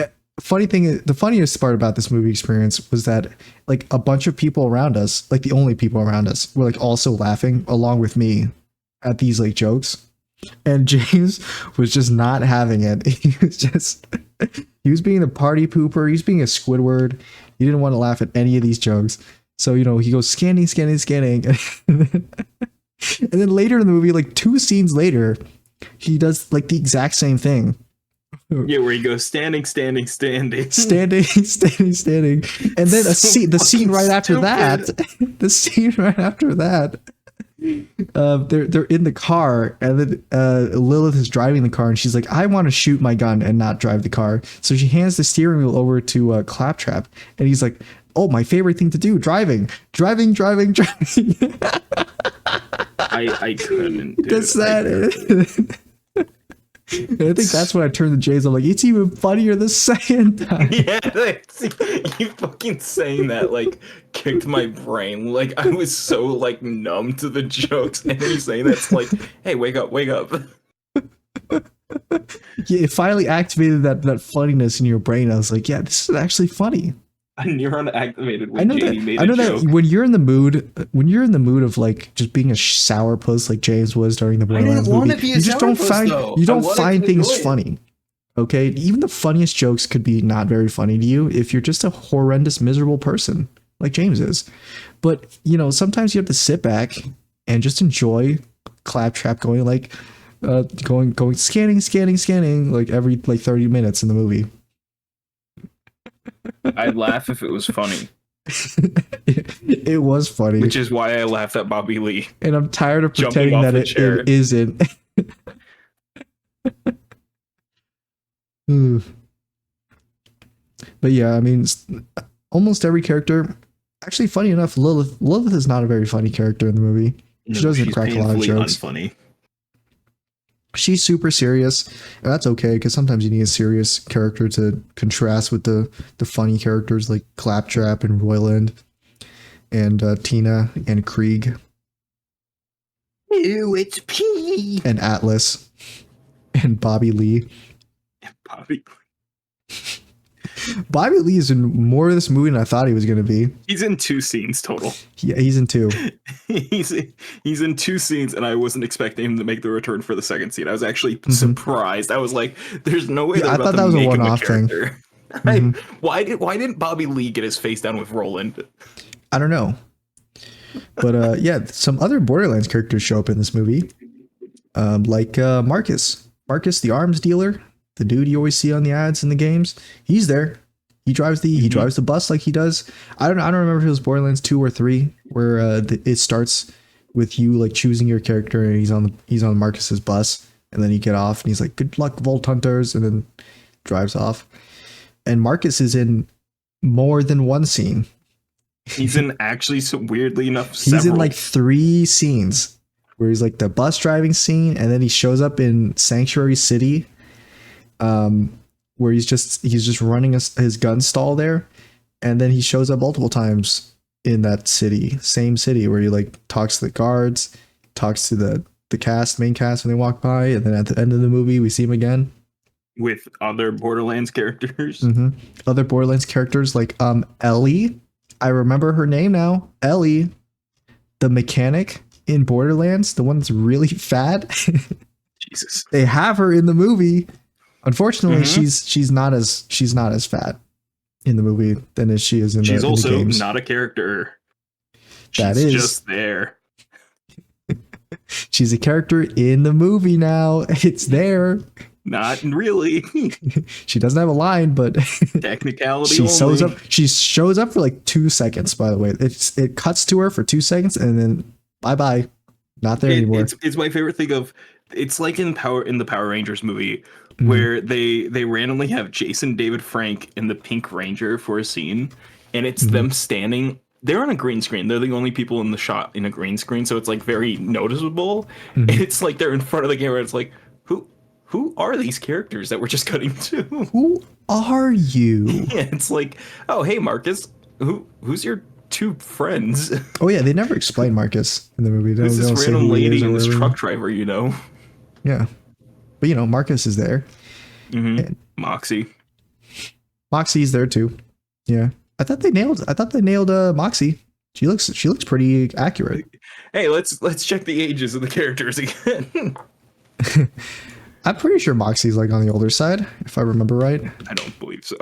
The funniest part about this movie experience was that like a bunch of people around us, like the only people around us, were like also laughing along with me at these like jokes, and James was just not having it. He was being a party pooper. He was being a Squidward. He didn't want to laugh at any of these jokes. So you know he goes scanning, and then later in the movie, like 2 scenes later, he does like the exact same thing. Yeah, where he goes standing, and then the scene right after that, they're in the car, and then Lilith is driving the car, and she's like, I want to shoot my gun and not drive the car. So she hands the steering wheel over to Claptrap, and he's like, oh, my favorite thing to do, driving. I couldn't. Dude. That's that. And I think that's when I turned to James. I'm like, it's even funnier the second time. Yeah, you fucking saying that like kicked my brain. Like I was so like numb to the jokes, and then you saying that's like, hey, wake up, wake up. Yeah, it finally activated that funniness in your brain. I was like, yeah, this is actually funny. A neuron activated when I know that when you're in the mood of like just being a sourpuss like James was during the Borderlands movie, you just don't find things funny. Okay, even the funniest jokes could be not very funny to you if you're just a horrendous, miserable person like James is. But you know, sometimes you have to sit back and just enjoy Claptrap going like going scanning like every like 30 minutes in the movie. I'd laugh if it was funny. It was funny. Which is why I laughed at Bobby Lee. And I'm tired of pretending that it isn't. But yeah, I mean, almost every character. Actually, funny enough, Lilith is not a very funny character in the movie. She doesn't crack a lot of jokes. Unfunny. She's super serious, and that's okay because sometimes you need a serious character to contrast with the funny characters like Claptrap and Royland and Tina and Krieg. Ew, it's P. And Atlas and Bobby Lee. Bobby Lee is in more of this movie than I thought he was going to be. He's in 2 scenes total. Yeah, he's in 2. he's in 2 scenes, and I wasn't expecting him to make the return for the second scene. I was actually surprised. I was like, "There's no way." Yeah, I thought that was a one-off thing. Why didn't Bobby Lee get his face down with Roland? I don't know, but yeah, some other Borderlands characters show up in this movie, like Marcus, the arms dealer. The dude you always see on the ads in the games, he's there. He drives the bus like he does. I don't remember if it was Borderlands 2 or 3 where it starts with you like choosing your character and he's on Marcus's bus and then you get off and he's like, "Good luck, Vault Hunters," and then drives off. And Marcus is in more than one scene. He's in actually, so weirdly enough, he's in like 3 scenes where he's like the bus driving scene, and then he shows up in Sanctuary City. Where he's just running his gun stall there, and then he shows up multiple times in that same city where he like talks to the guards, talks to the main cast when they walk by, and then at the end of the movie we see him again with other Borderlands characters. Other Borderlands characters like Ellie. I remember her name now. Ellie, the mechanic in Borderlands, the one that's really fat. Jesus. They have her in the movie. Unfortunately, she's not as fat in the movie than as she is in the games. She's also not a character. She's just there. She's a character in the movie now. It's there. Not really. She doesn't have a line, but technicality. She shows up for like 2 seconds. By the way, it cuts to her for 2 seconds and then bye. Not there anymore. It's my favorite thing of. It's like in the Power Rangers movie where they randomly have Jason David Frank and the Pink Ranger for a scene, and it's them standing. They're on a green screen. They're the only people in the shot in a green screen, so it's like very noticeable. And it's like they're in front of the camera. It's like who are these characters that we're just cutting to? Who are you? Yeah, it's like, oh hey Marcus, who's your 2 friends? Oh yeah, they never explain Marcus in the movie. There's this random lady and this truck driver, you know. Yeah, but you know Marcus is there. And Moxie's there too. Yeah, I thought they nailed Moxie. She looks pretty accurate. Hey, let's check the ages of the characters again. I'm pretty sure Moxie's like on the older side, if I remember right. I don't believe so.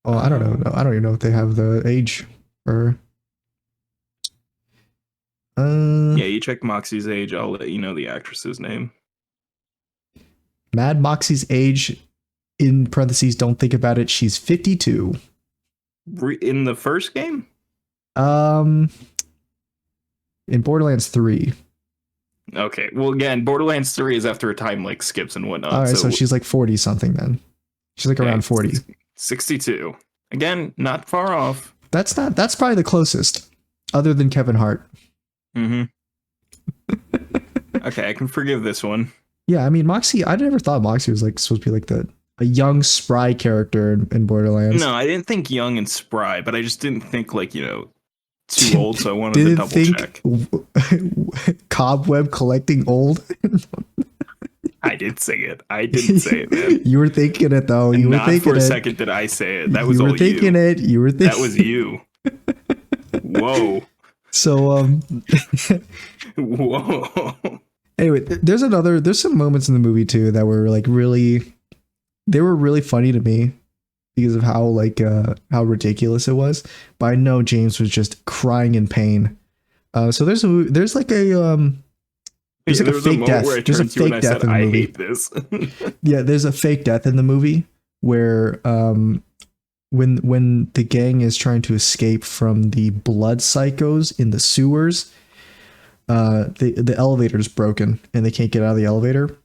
Oh, I don't know. I don't even know if they have the age or. Yeah, you check Moxie's age. I'll let you know the actress's name. Mad Moxie's age, in parentheses, don't think about it. She's 52. In the first game? In Borderlands 3. Okay. Well, again, Borderlands 3 is after a time like skips and whatnot. All right, so she's like 40 something then. She's like around 40. 62. Again, not far off. That's probably the closest, other than Kevin Hart. Okay, I can forgive this one. Yeah, I mean Moxie. I never thought Moxie was like supposed to be like a young spry character in Borderlands. No, I didn't think young and spry, but I just didn't think like too old. So I wanted to Didn't double think check. Cobweb collecting old. I did say it. I didn't say it, man. You were thinking it though. And you were not thinking for a it. second did I say it. That was you were all thinking you. it. You were thinking that was you. Whoa. So Whoa. Anyway, there's some moments in the movie too that were like they were really funny to me because of how ridiculous it was. But I know James was just crying in pain. So there's like a fake death. There's a fake death in the movie. I hate this. Yeah, there's a fake death in the movie where when the gang is trying to escape from the blood psychos in the sewers, the elevator is broken and they can't get out of the elevator.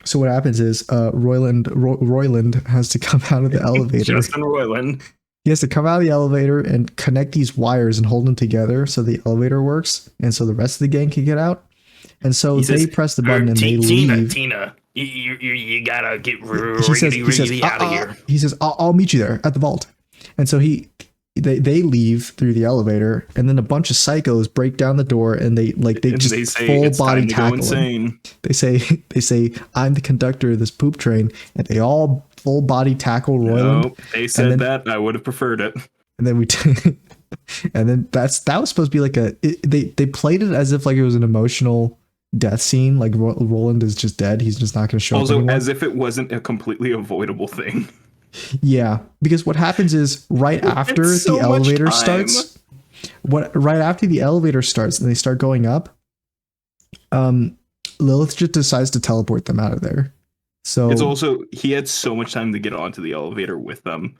So what happens is Royland has to come out of the elevator. Justin Roiland. He has to come out of the elevator and connect these wires and hold them together so the elevator works, and so the rest of the gang can get out. And so they press the button and they leave. Tina, you gotta get really out of here. He says, I'll meet you there at the vault. And so they leave through the elevator, and then a bunch of psychos break down the door, and they just full body tackle him. They say, I'm the conductor of this poop train, and they all full body tackle Royland. Nope, they said that. I would have preferred it. And then and then that was supposed to be like they played it as if like it was an emotional death scene, like Roland is just dead, he's just not going to show up anymore. As if it wasn't a completely avoidable thing. Yeah, because what happens is right after the elevator starts and they start going up, Lilith just decides to teleport them out of there. So it's also, he had so much time to get onto the elevator with them.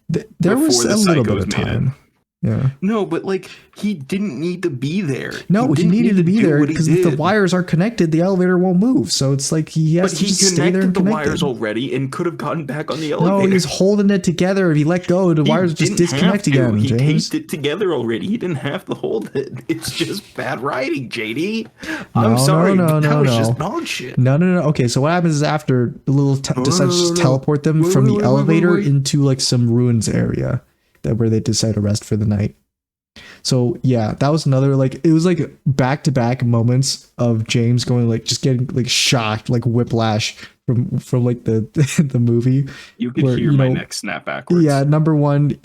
There was a little bit of time. Yeah. No, but like he didn't need to be there. No, he needed to be there because if the wires are connected, the elevator won't move. So it's like he has to just stay there and connected the wires already and could have gotten back on the elevator. No, he's holding it together. If he let go, the wires just disconnect again. He James. taped it together already. He didn't have to hold it. It's just bad writing, JD. I'm sorry. That was just dog shit. No. Okay, so what happens is after the little decides to teleport them from the elevator into like some ruins area where they decide to rest for the night. So yeah, that was another like it was like back-to-back moments of James going like just getting like shocked, like whiplash from like the movie. You could hear my neck snap backwards. Yeah, number one,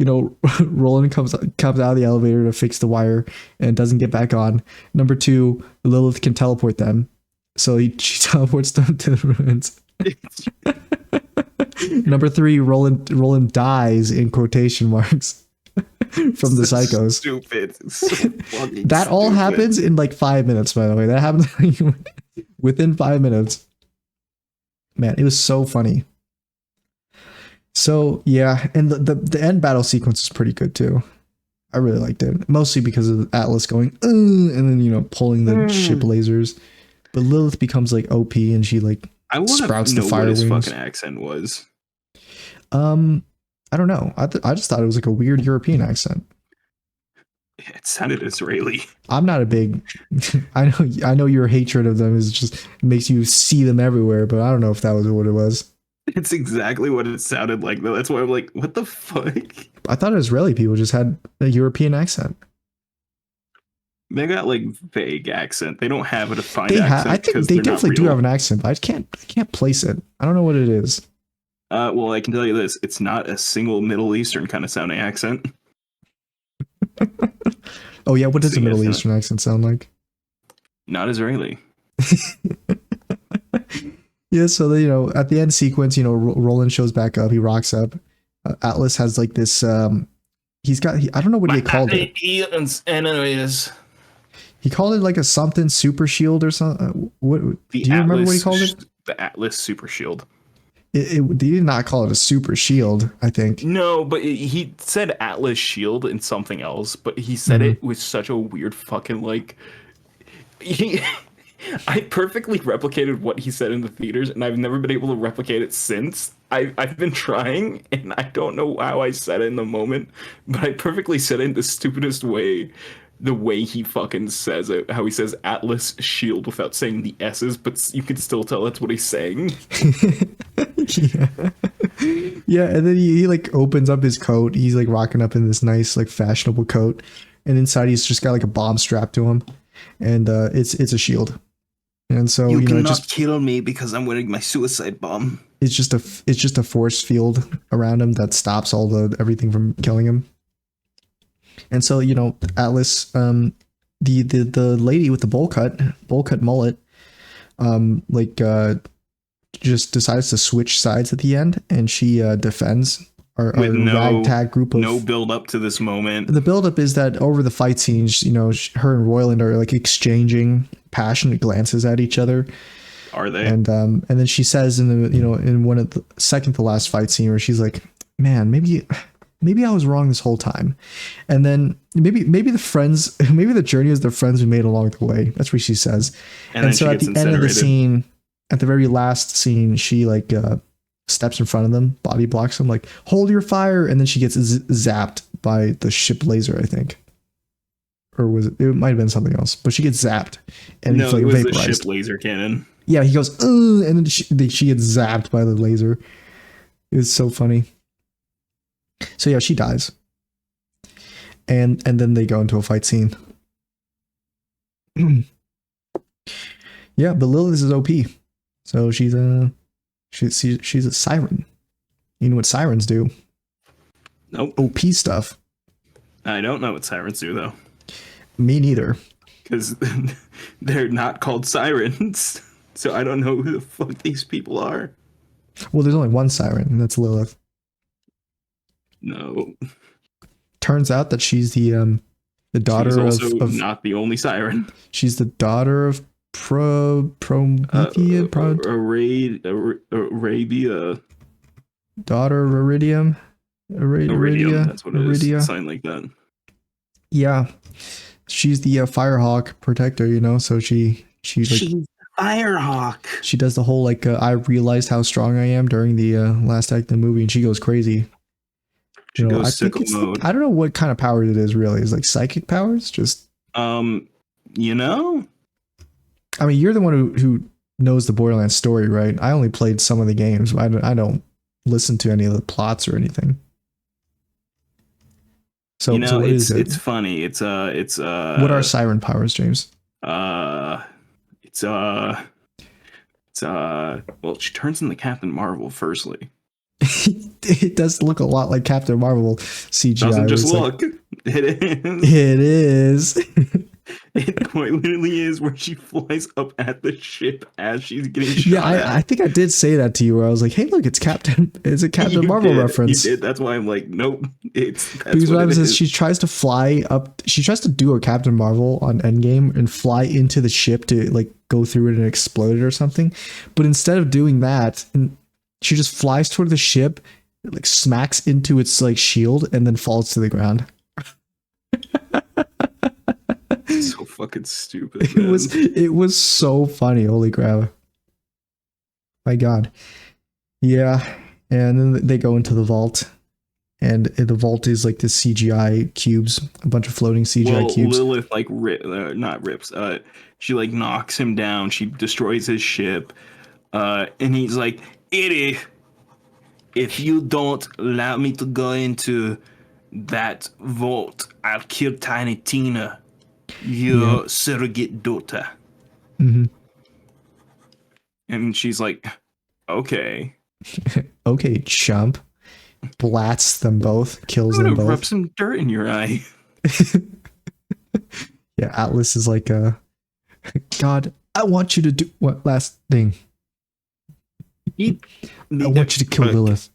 Roland comes out of the elevator to fix the wire and doesn't get back on. Number two, Lilith can teleport them, so she teleports them to the ruins. Number three, Roland dies in quotation marks from the psychos. Stupid. That all happens in like 5 minutes, by the way. That happens within 5 minutes. Man, it was so funny. So yeah, and the end battle sequence is pretty good too. I really liked it, mostly because of Atlas going and then pulling the ship lasers. But Lilith becomes like OP and she like sprouts the fire wings. What his fucking accent was. I don't know. I just thought it was like a weird European accent. It sounded Israeli. I'm not a big. I know your hatred of them is just makes you see them everywhere, but I don't know if that was what it was. It's exactly what it sounded like, though. That's why I'm like, what the fuck? I thought Israeli people just had a European accent. They got like vague accent. They don't have a defined accent. I think they definitely do have an accent, but I can't place it. I don't know what it is. Well, I can tell you this: it's not a single Middle Eastern kind of sounding accent. Oh yeah, what does a Middle Eastern accent sound like? Not Israeli. Yeah, so at the end sequence, Roland shows back up. He rocks up. Atlas has like this. He's got. I don't know what he called it. He called it like a something super shield or something. Do you remember what he called it? The Atlas super shield. He did not call it a super shield, I think. No, but he said Atlas shield and something else, but he said it with such a weird fucking like. I perfectly replicated what he said in the theaters, and I've never been able to replicate it since. I've been trying, and I don't know how I said it in the moment, but I perfectly said it in the stupidest way. the way he fucking says it, how he says Atlas shield without saying the S's, but you can still tell that's what he's saying. Yeah. Yeah, and then he like opens up his coat. He's like rocking up in this nice like fashionable coat, and inside he's just got like a bomb strapped to him, and it's a shield. And so you cannot just kill me because I'm wearing my suicide bomb. It's just a force field around him that stops everything from killing him. And so Atlas, the lady with the bowl cut mullet, just decides to switch sides at the end, and she defends our ragtag group. No build up to this moment. The build up is that over the fight scenes, her and Royland are like exchanging passionate glances at each other. Are they? And then she says in one of the second to last fight scene where she's like, "Man, maybe I was wrong this whole time," and then maybe the journey is the friends we made along the way. That's what she says. And so at the end of the scene, at the very last scene, she like steps in front of them, body blocks them, like, "Hold your fire," and then she gets zapped by the ship laser, I think. Or was it? It might have been something else, but she gets zapped, and no, it was vaporized. The ship laser cannon. Yeah, he goes, and then she gets zapped by the laser. It was so funny. So yeah, she dies, and then they go into a fight scene. Yeah, but Lilith is OP, so she's a siren. You know what sirens do? Nope. OP stuff. I don't know what sirens do though. Me neither. Because they're not called sirens. So I don't know who the fuck these people are. Well, there's only one siren, and that's Lilith. No. Turns out that she's the daughter of not the only siren. She's the daughter of Promethea. Arabia. Daughter of Iridium. Iridium. That's what it is. Something like that. Yeah. She's the Firehawk protector, so she's like Firehawk. She does the whole like I realized how strong I am during the last act of the movie, and she goes crazy. She goes sicko mode. I don't know what kind of powers it is really. Is like psychic powers? Just I mean, you're the one who knows the Borderlands story, right? I only played some of the games. I don't listen to any of the plots or anything. So, so what is it? It's funny. It's what are siren powers, James? Well, she turns into Captain Marvel firstly. It does look a lot like Captain Marvel CGI. Doesn't just look. It is. It is. It quite literally is, where she flies up at the ship as she's getting shot. Yeah, I think I did say that to you, where I was like, "Hey, look, it's a Captain Marvel reference." You did. That's why I'm like, nope. Because what happens is she tries to fly up. She tries to do a Captain Marvel on Endgame and fly into the ship to like go through it and explode it or something. But instead of doing that, she just flies toward the ship, like smacks into its like shield, and then falls to the ground. So fucking stupid. Man. It was so funny. Holy crap. My God. Yeah. And then they go into the vault, and the vault is like this CGI cubes, a bunch of floating CGI cubes. Lilith like not rips. She like knocks him down. She destroys his ship. And he's like, "Idiot, if you don't allow me to go into that vault, I'll kill Tiny Tina, your surrogate daughter." Mm-hmm. And she's like, "Okay." Okay, chump. Blats them both, kills them both. Rub some dirt in your eye. Yeah, Atlas is like, God, I want you to do what last thing? I want you to kill Lilith.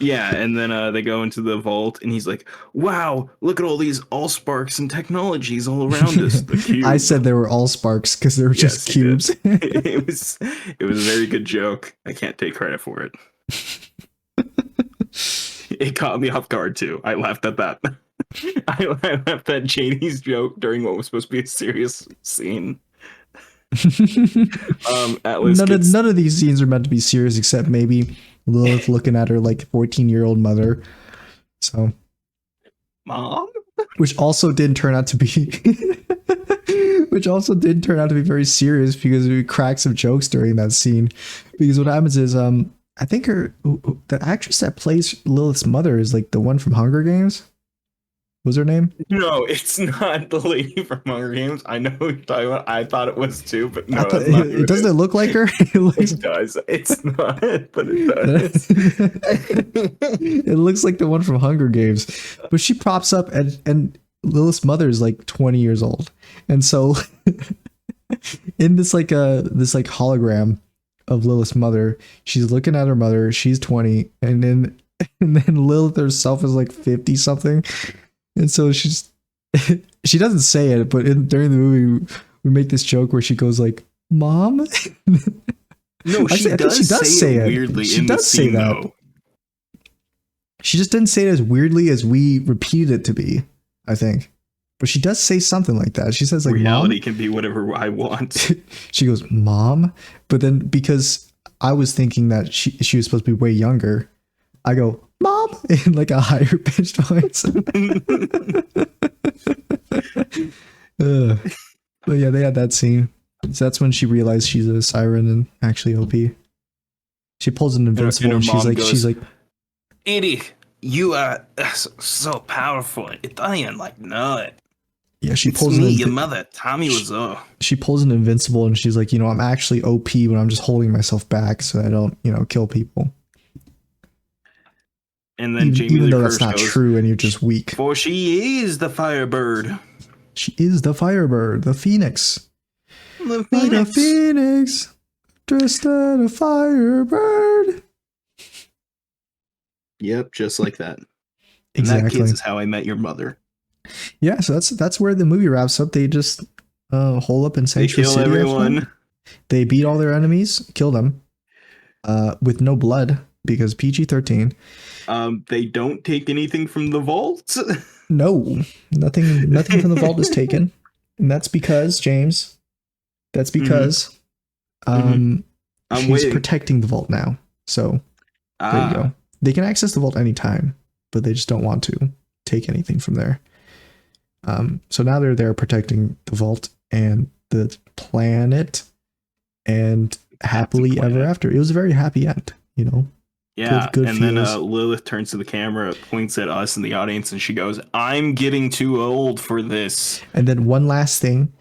Yeah, and then they go into the vault, and he's like, "Wow, look at all these Allsparks and technologies all around us." The cube. I said they were Allsparks because they were just cubes. It was a very good joke. I can't take credit for it. It caught me off guard too. I laughed at that. I laughed at Janie's joke during what was supposed to be a serious scene. Atlas none of these scenes are meant to be serious, except maybe Lilith looking at her like 14-year-old mother. So Mom? Which also did turn out to be which also did turn out to be very serious because we cracked some jokes during that scene. Because what happens is I think the actress that plays Lilith's mother is like the one from Hunger Games. What's her name? No, it's not the lady from Hunger Games. I know who you're talking about. I thought it was too, but no, it's not. It doesn't it look like her? It does. It's not, but it does. It looks like the one from Hunger Games, but she pops up and Lilith's mother is like 20 years old, and so in this hologram of Lilith's mother, she's looking at her mother. She's 20, and then Lilith herself is like 50 something. And so she doesn't say it, but during the movie, we make this joke where she goes like, "Mom." No, she does say it weirdly. She does say that. Though. She just didn't say it as weirdly as we repeated it to be, I think. But she does say something like that. She says like, "Reality Mom? Can be whatever I want." She goes, "Mom," but then because I was thinking that she was supposed to be way younger, I go, "Mom," in like a higher pitched voice. But yeah, they had that scene. So that's when she realized she's a siren and actually OP. She pulls an invincible and she's like, "Eddie, you are so powerful. Italian like nut." Yeah, she pulls your mother. Tommy was She pulls an invincible and she's like, I'm actually OP when I'm just holding myself back so I don't, kill people. And then even though that's not true and you're just weak. For she is the Firebird. She is the Firebird, the Phoenix. The Phoenix. Like a phoenix, dressed as a Firebird. Yep, just like that. Exactly. And that, kids, is how I met your mother. Yeah, so that's where the movie wraps up. They just hole up in Sanctuary City. They kill everyone. They beat all their enemies, kill them, with no blood because PG-13. They don't take anything from the vault. No, nothing from the vault is taken, and that's because James. That's because she's protecting the vault now. So there you go. They can access the vault anytime, but they just don't want to take anything from there. So now they're there protecting the vault and the planet, and happily ever after. It was a very happy end, Yeah, good and feels. Then Lilith turns to the camera, points at us in the audience, and she goes, "I'm getting too old for this." And then one last thing,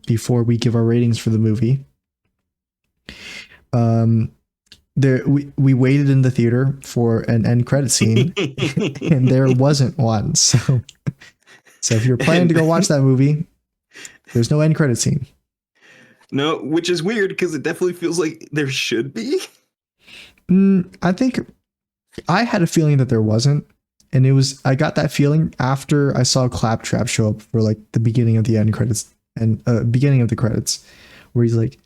before we give our ratings for the movie. We waited in the theater for an end credit scene, and there wasn't one. So if you're planning to go watch that movie, there's no end credit scene. No, which is weird because it definitely feels like there should be. I think I had a feeling that there wasn't, and I got that feeling after I saw Claptrap show up for like the beginning of the end credits and beginning of the credits, where he's like,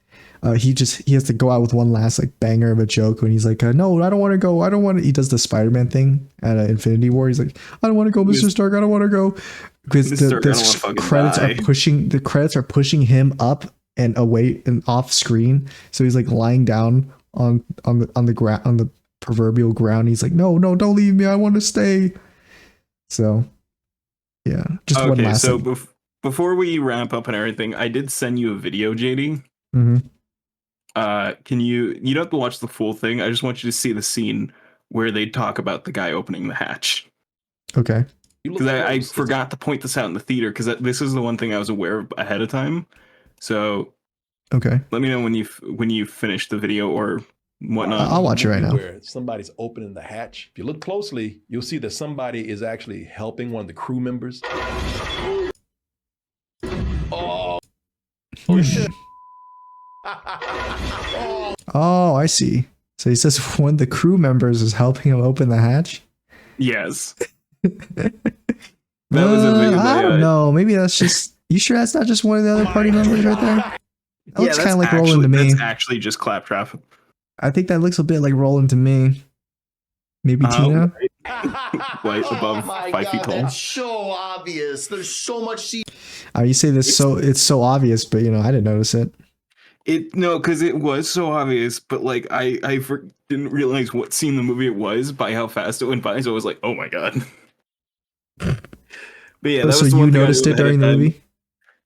he has to go out with one last like banger of a joke when he's like, "No, I don't want to go. I don't want to." He does the Spider-Man thing at Infinity War. He's like, "I don't want to go, Mr. Stark. I don't want to go," because the credits are pushing him up and away and off screen. So he's like lying down on the ground, on the proverbial ground. He's like, no, don't leave me. I want to stay. So yeah, just one last thing. So before we wrap up and everything, I did send you a video, JD. Mm-hmm. You don't have to watch the full thing. I just want you to see the scene where they talk about the guy opening the hatch. Okay. Because I forgot to point this out in the theater because this is the one thing I was aware of ahead of time. So okay, let me know when you finish the video or whatnot. I'll watch it right now. Where somebody's opening the hatch. If you look closely, you'll see that somebody is actually helping one of the crew members. Oh shit. Oh, I see. So he says one of the crew members is helping him open the hatch? Yes. That was a video. I don't know. Maybe that's just... You sure that's not just one of the other party members right there? That looks kind of like Roland to me. That's actually just Claptrap. I think that looks a bit like Roland to me. Maybe Tina? Right above 5 feet tall. That's so obvious. There's so much... You say this it's so obvious, but I didn't notice it. No, because it was so obvious, but like I didn't realize what scene in the movie it was by how fast it went by, so I was like, oh my god. But yeah, that so was you noticed it during the movie?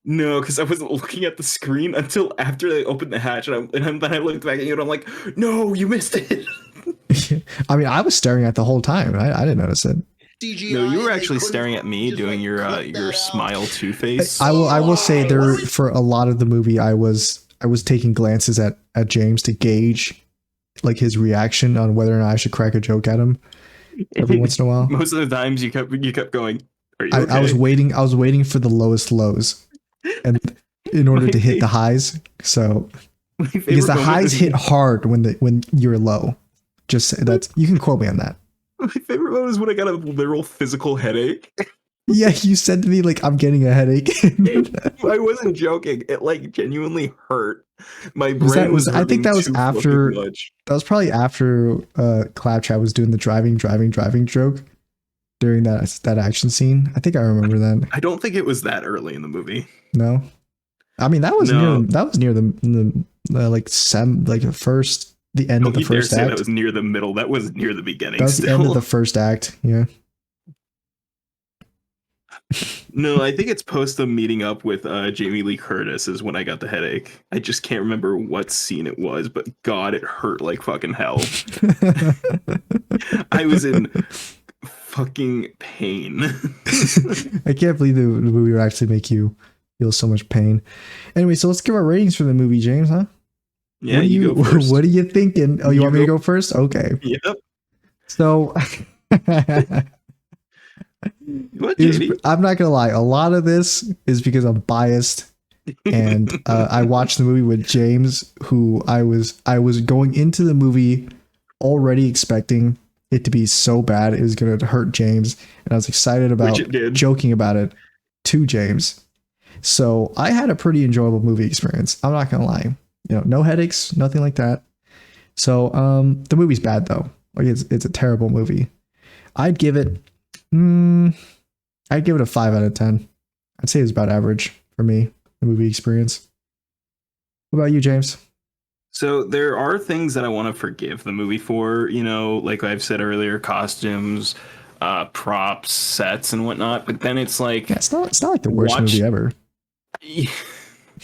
No, because I wasn't looking at the screen until after they opened the hatch, and then I looked back at you, and I'm like, "No, you missed it." I mean, I was staring at the whole time. I didn't notice it. CGI, no, you were actually staring at me doing your smile two face. I will say there for a lot of the movie, I was taking glances at James to gauge like his reaction on whether or not I should crack a joke at him every once in a while. Most of the times you kept going. Are you okay? I was waiting for the lowest lows, and in order to hit the highs. So because the highs hit hard when you're low. Just that's you can quote me on that. My favorite one is when I got a literal physical headache. Yeah, you said to me like I'm getting a headache. I wasn't joking. It like genuinely hurt. My brain was. I think that was after. That was probably after Claptrap was doing the driving joke during that action scene. I think I remember that. I don't think it was that early in the movie. No, I mean that was near the first. The end of the first act. That was near the middle. That was near the beginning. That was the end of the first act. Yeah. No, I think it's post them meeting up with Jamie Lee Curtis is when I got the headache. I just can't remember what scene it was, but God, it hurt like fucking hell. I was in fucking pain. I can't believe the movie would actually make you feel so much pain. Anyway, so let's give our ratings for the movie, James, huh? Yeah, you go first. What are you thinking? Oh, you want me to go first? Okay. Yep. So, I'm not gonna lie. A lot of this is because I'm biased, and I watched the movie with James, who I was going into the movie already expecting it to be so bad it was gonna hurt James, and I was excited about joking about it to James. So I had a pretty enjoyable movie experience. I'm not gonna lie. No headaches, nothing like that. So the movie's bad though. Like it's a terrible movie. I'd give it a 5 out of 10. I'd say it's about average for me, the movie experience. What about you, James? So there are things that I want to forgive the movie for, like I've said earlier, costumes, props, sets, and whatnot. But then it's like it's not like the worst movie ever.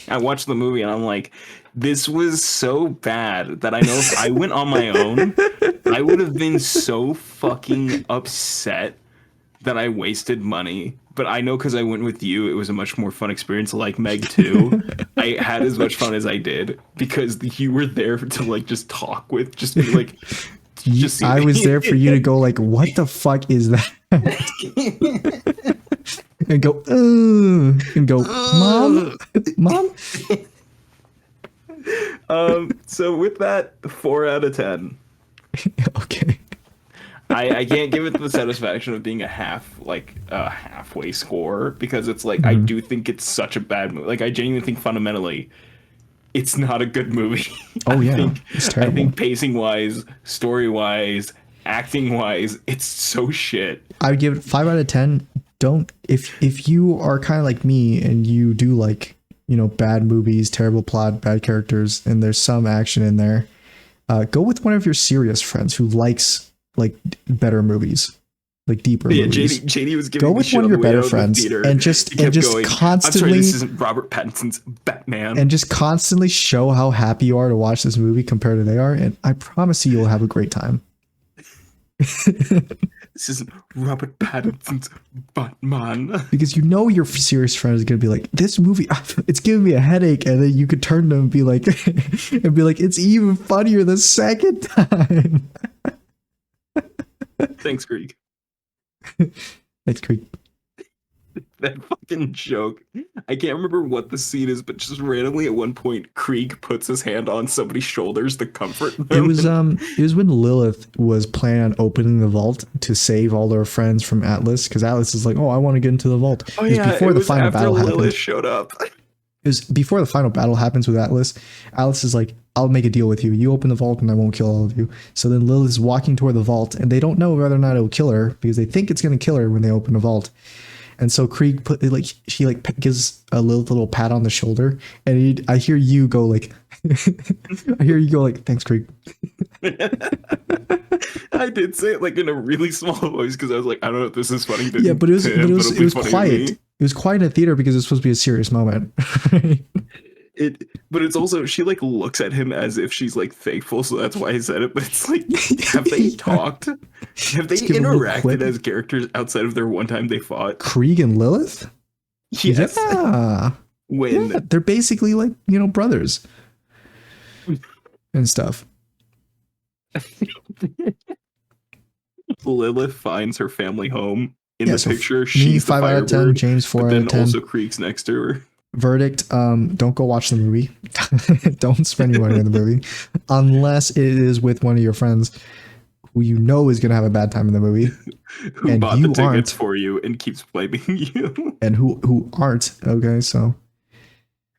I watched the movie and I'm like, this was so bad that I know if I went on my own, I would have been so fucking upset that I wasted money. But I know because I went with you, it was a much more fun experience. Like Meg 2, I had as much fun as I did because you were there to like just talk with, just be like, just I was there for you to go like, what the fuck is that? And go, mom. So with that, 4 out of 10. Okay. I can't give it the satisfaction of being a halfway score because it's like I do think it's such a bad movie. Like I genuinely think fundamentally it's not a good movie. Oh yeah, it's terrible. I think pacing wise, story wise, acting wise, it's so shit. I would give it 5 out of 10. If you are kind of like me and you do like bad movies, terrible plot, bad characters, and there's some action in there, go with one of your serious friends who likes like better movies, like deeper movies. JD was giving go with one of your better friends and just constantly. I'm sorry, this isn't Robert Pattinson's Batman. And just constantly show how happy you are to watch this movie compared to they are, and I promise you, you'll have a great time. This isn't Robert Pattinson's Batman. Because your serious friend is gonna be like, this movie, it's giving me a headache, and then you could turn to them and be like, it's even funnier the second time. Thanks, Greek. Thanks, Greek. That fucking joke. I can't remember what the scene is, but just randomly at one point, Krieg puts his hand on somebody's shoulders to comfort them. It was when Lilith was planning on opening the vault to save all their friends from Atlas, because Atlas is like, oh, I want to get into the vault. Oh, it was before the final battle Lilith showed up. It was before the final battle happens with Atlas. Atlas is like, I'll make a deal with you. You open the vault and I won't kill all of you. So then Lilith is walking toward the vault and they don't know whether or not it will kill her because they think it's going to kill her when they open the vault. And so Krieg gives a little pat on the shoulder, and I hear you go like, thanks, Krieg. I did say it like in a really small voice because I was like, I don't know if this is funny. Yeah, but it was quiet. It was quiet in a theater because it's supposed to be a serious moment. But it's also, she like looks at him as if she's like thankful, so that's why I said it. But it's like, have they talked? Have they interacted as characters outside of their one time they fought? Krieg and Lilith? Yes. Yeah. Yeah, they're basically like, you know, brothers and stuff. Lilith finds her family home in the so picture. She's 5 out of 10, James 4 out of 10. Also Krieg's next to her. Verdict, don't go watch the movie. Don't spend your money on the movie unless it is with one of your friends who you know is going to have a bad time in the movie. Who and bought you the tickets aren't, for you and keeps blaming you. And who aren't. Okay, so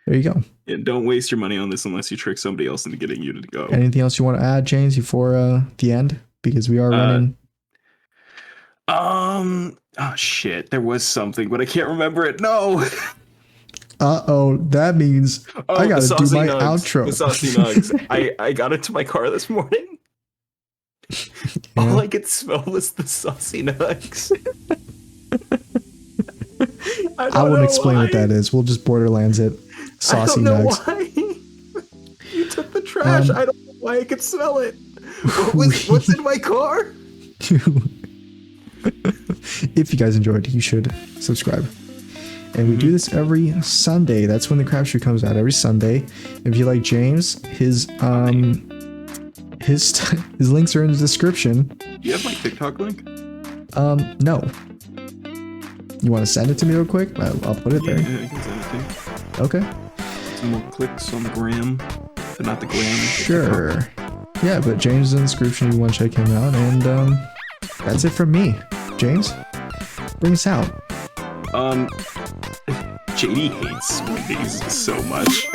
there you go. And don't waste your money on this unless you trick somebody else into getting you to go. Anything else you want to add, James, before the end? Because we are running. Oh shit, there was something, but I can't remember it. No. That means I gotta do my outro. The saucy nugs. I got into my car this morning. Yeah. All I could smell was the saucy nugs. I won't explain what that is. We'll just Borderlands it. Saucy nugs. Why. You took the trash. I don't know why I could smell it. What's in my car? If you guys enjoyed, you should subscribe. And we do this every Sunday. That's when the Crap Chute comes out, every Sunday. If you like James, his links are in the description. Do you have my TikTok link? No. You want to send it to me real quick? I'll put it there. Yeah, I can send it to you. Okay. Some more clicks on the gram, but not the gram. Sure. Yeah, but James is in the description. You want to check him out. And that's it from me. James, bring us out. JD hates Wendy's so much.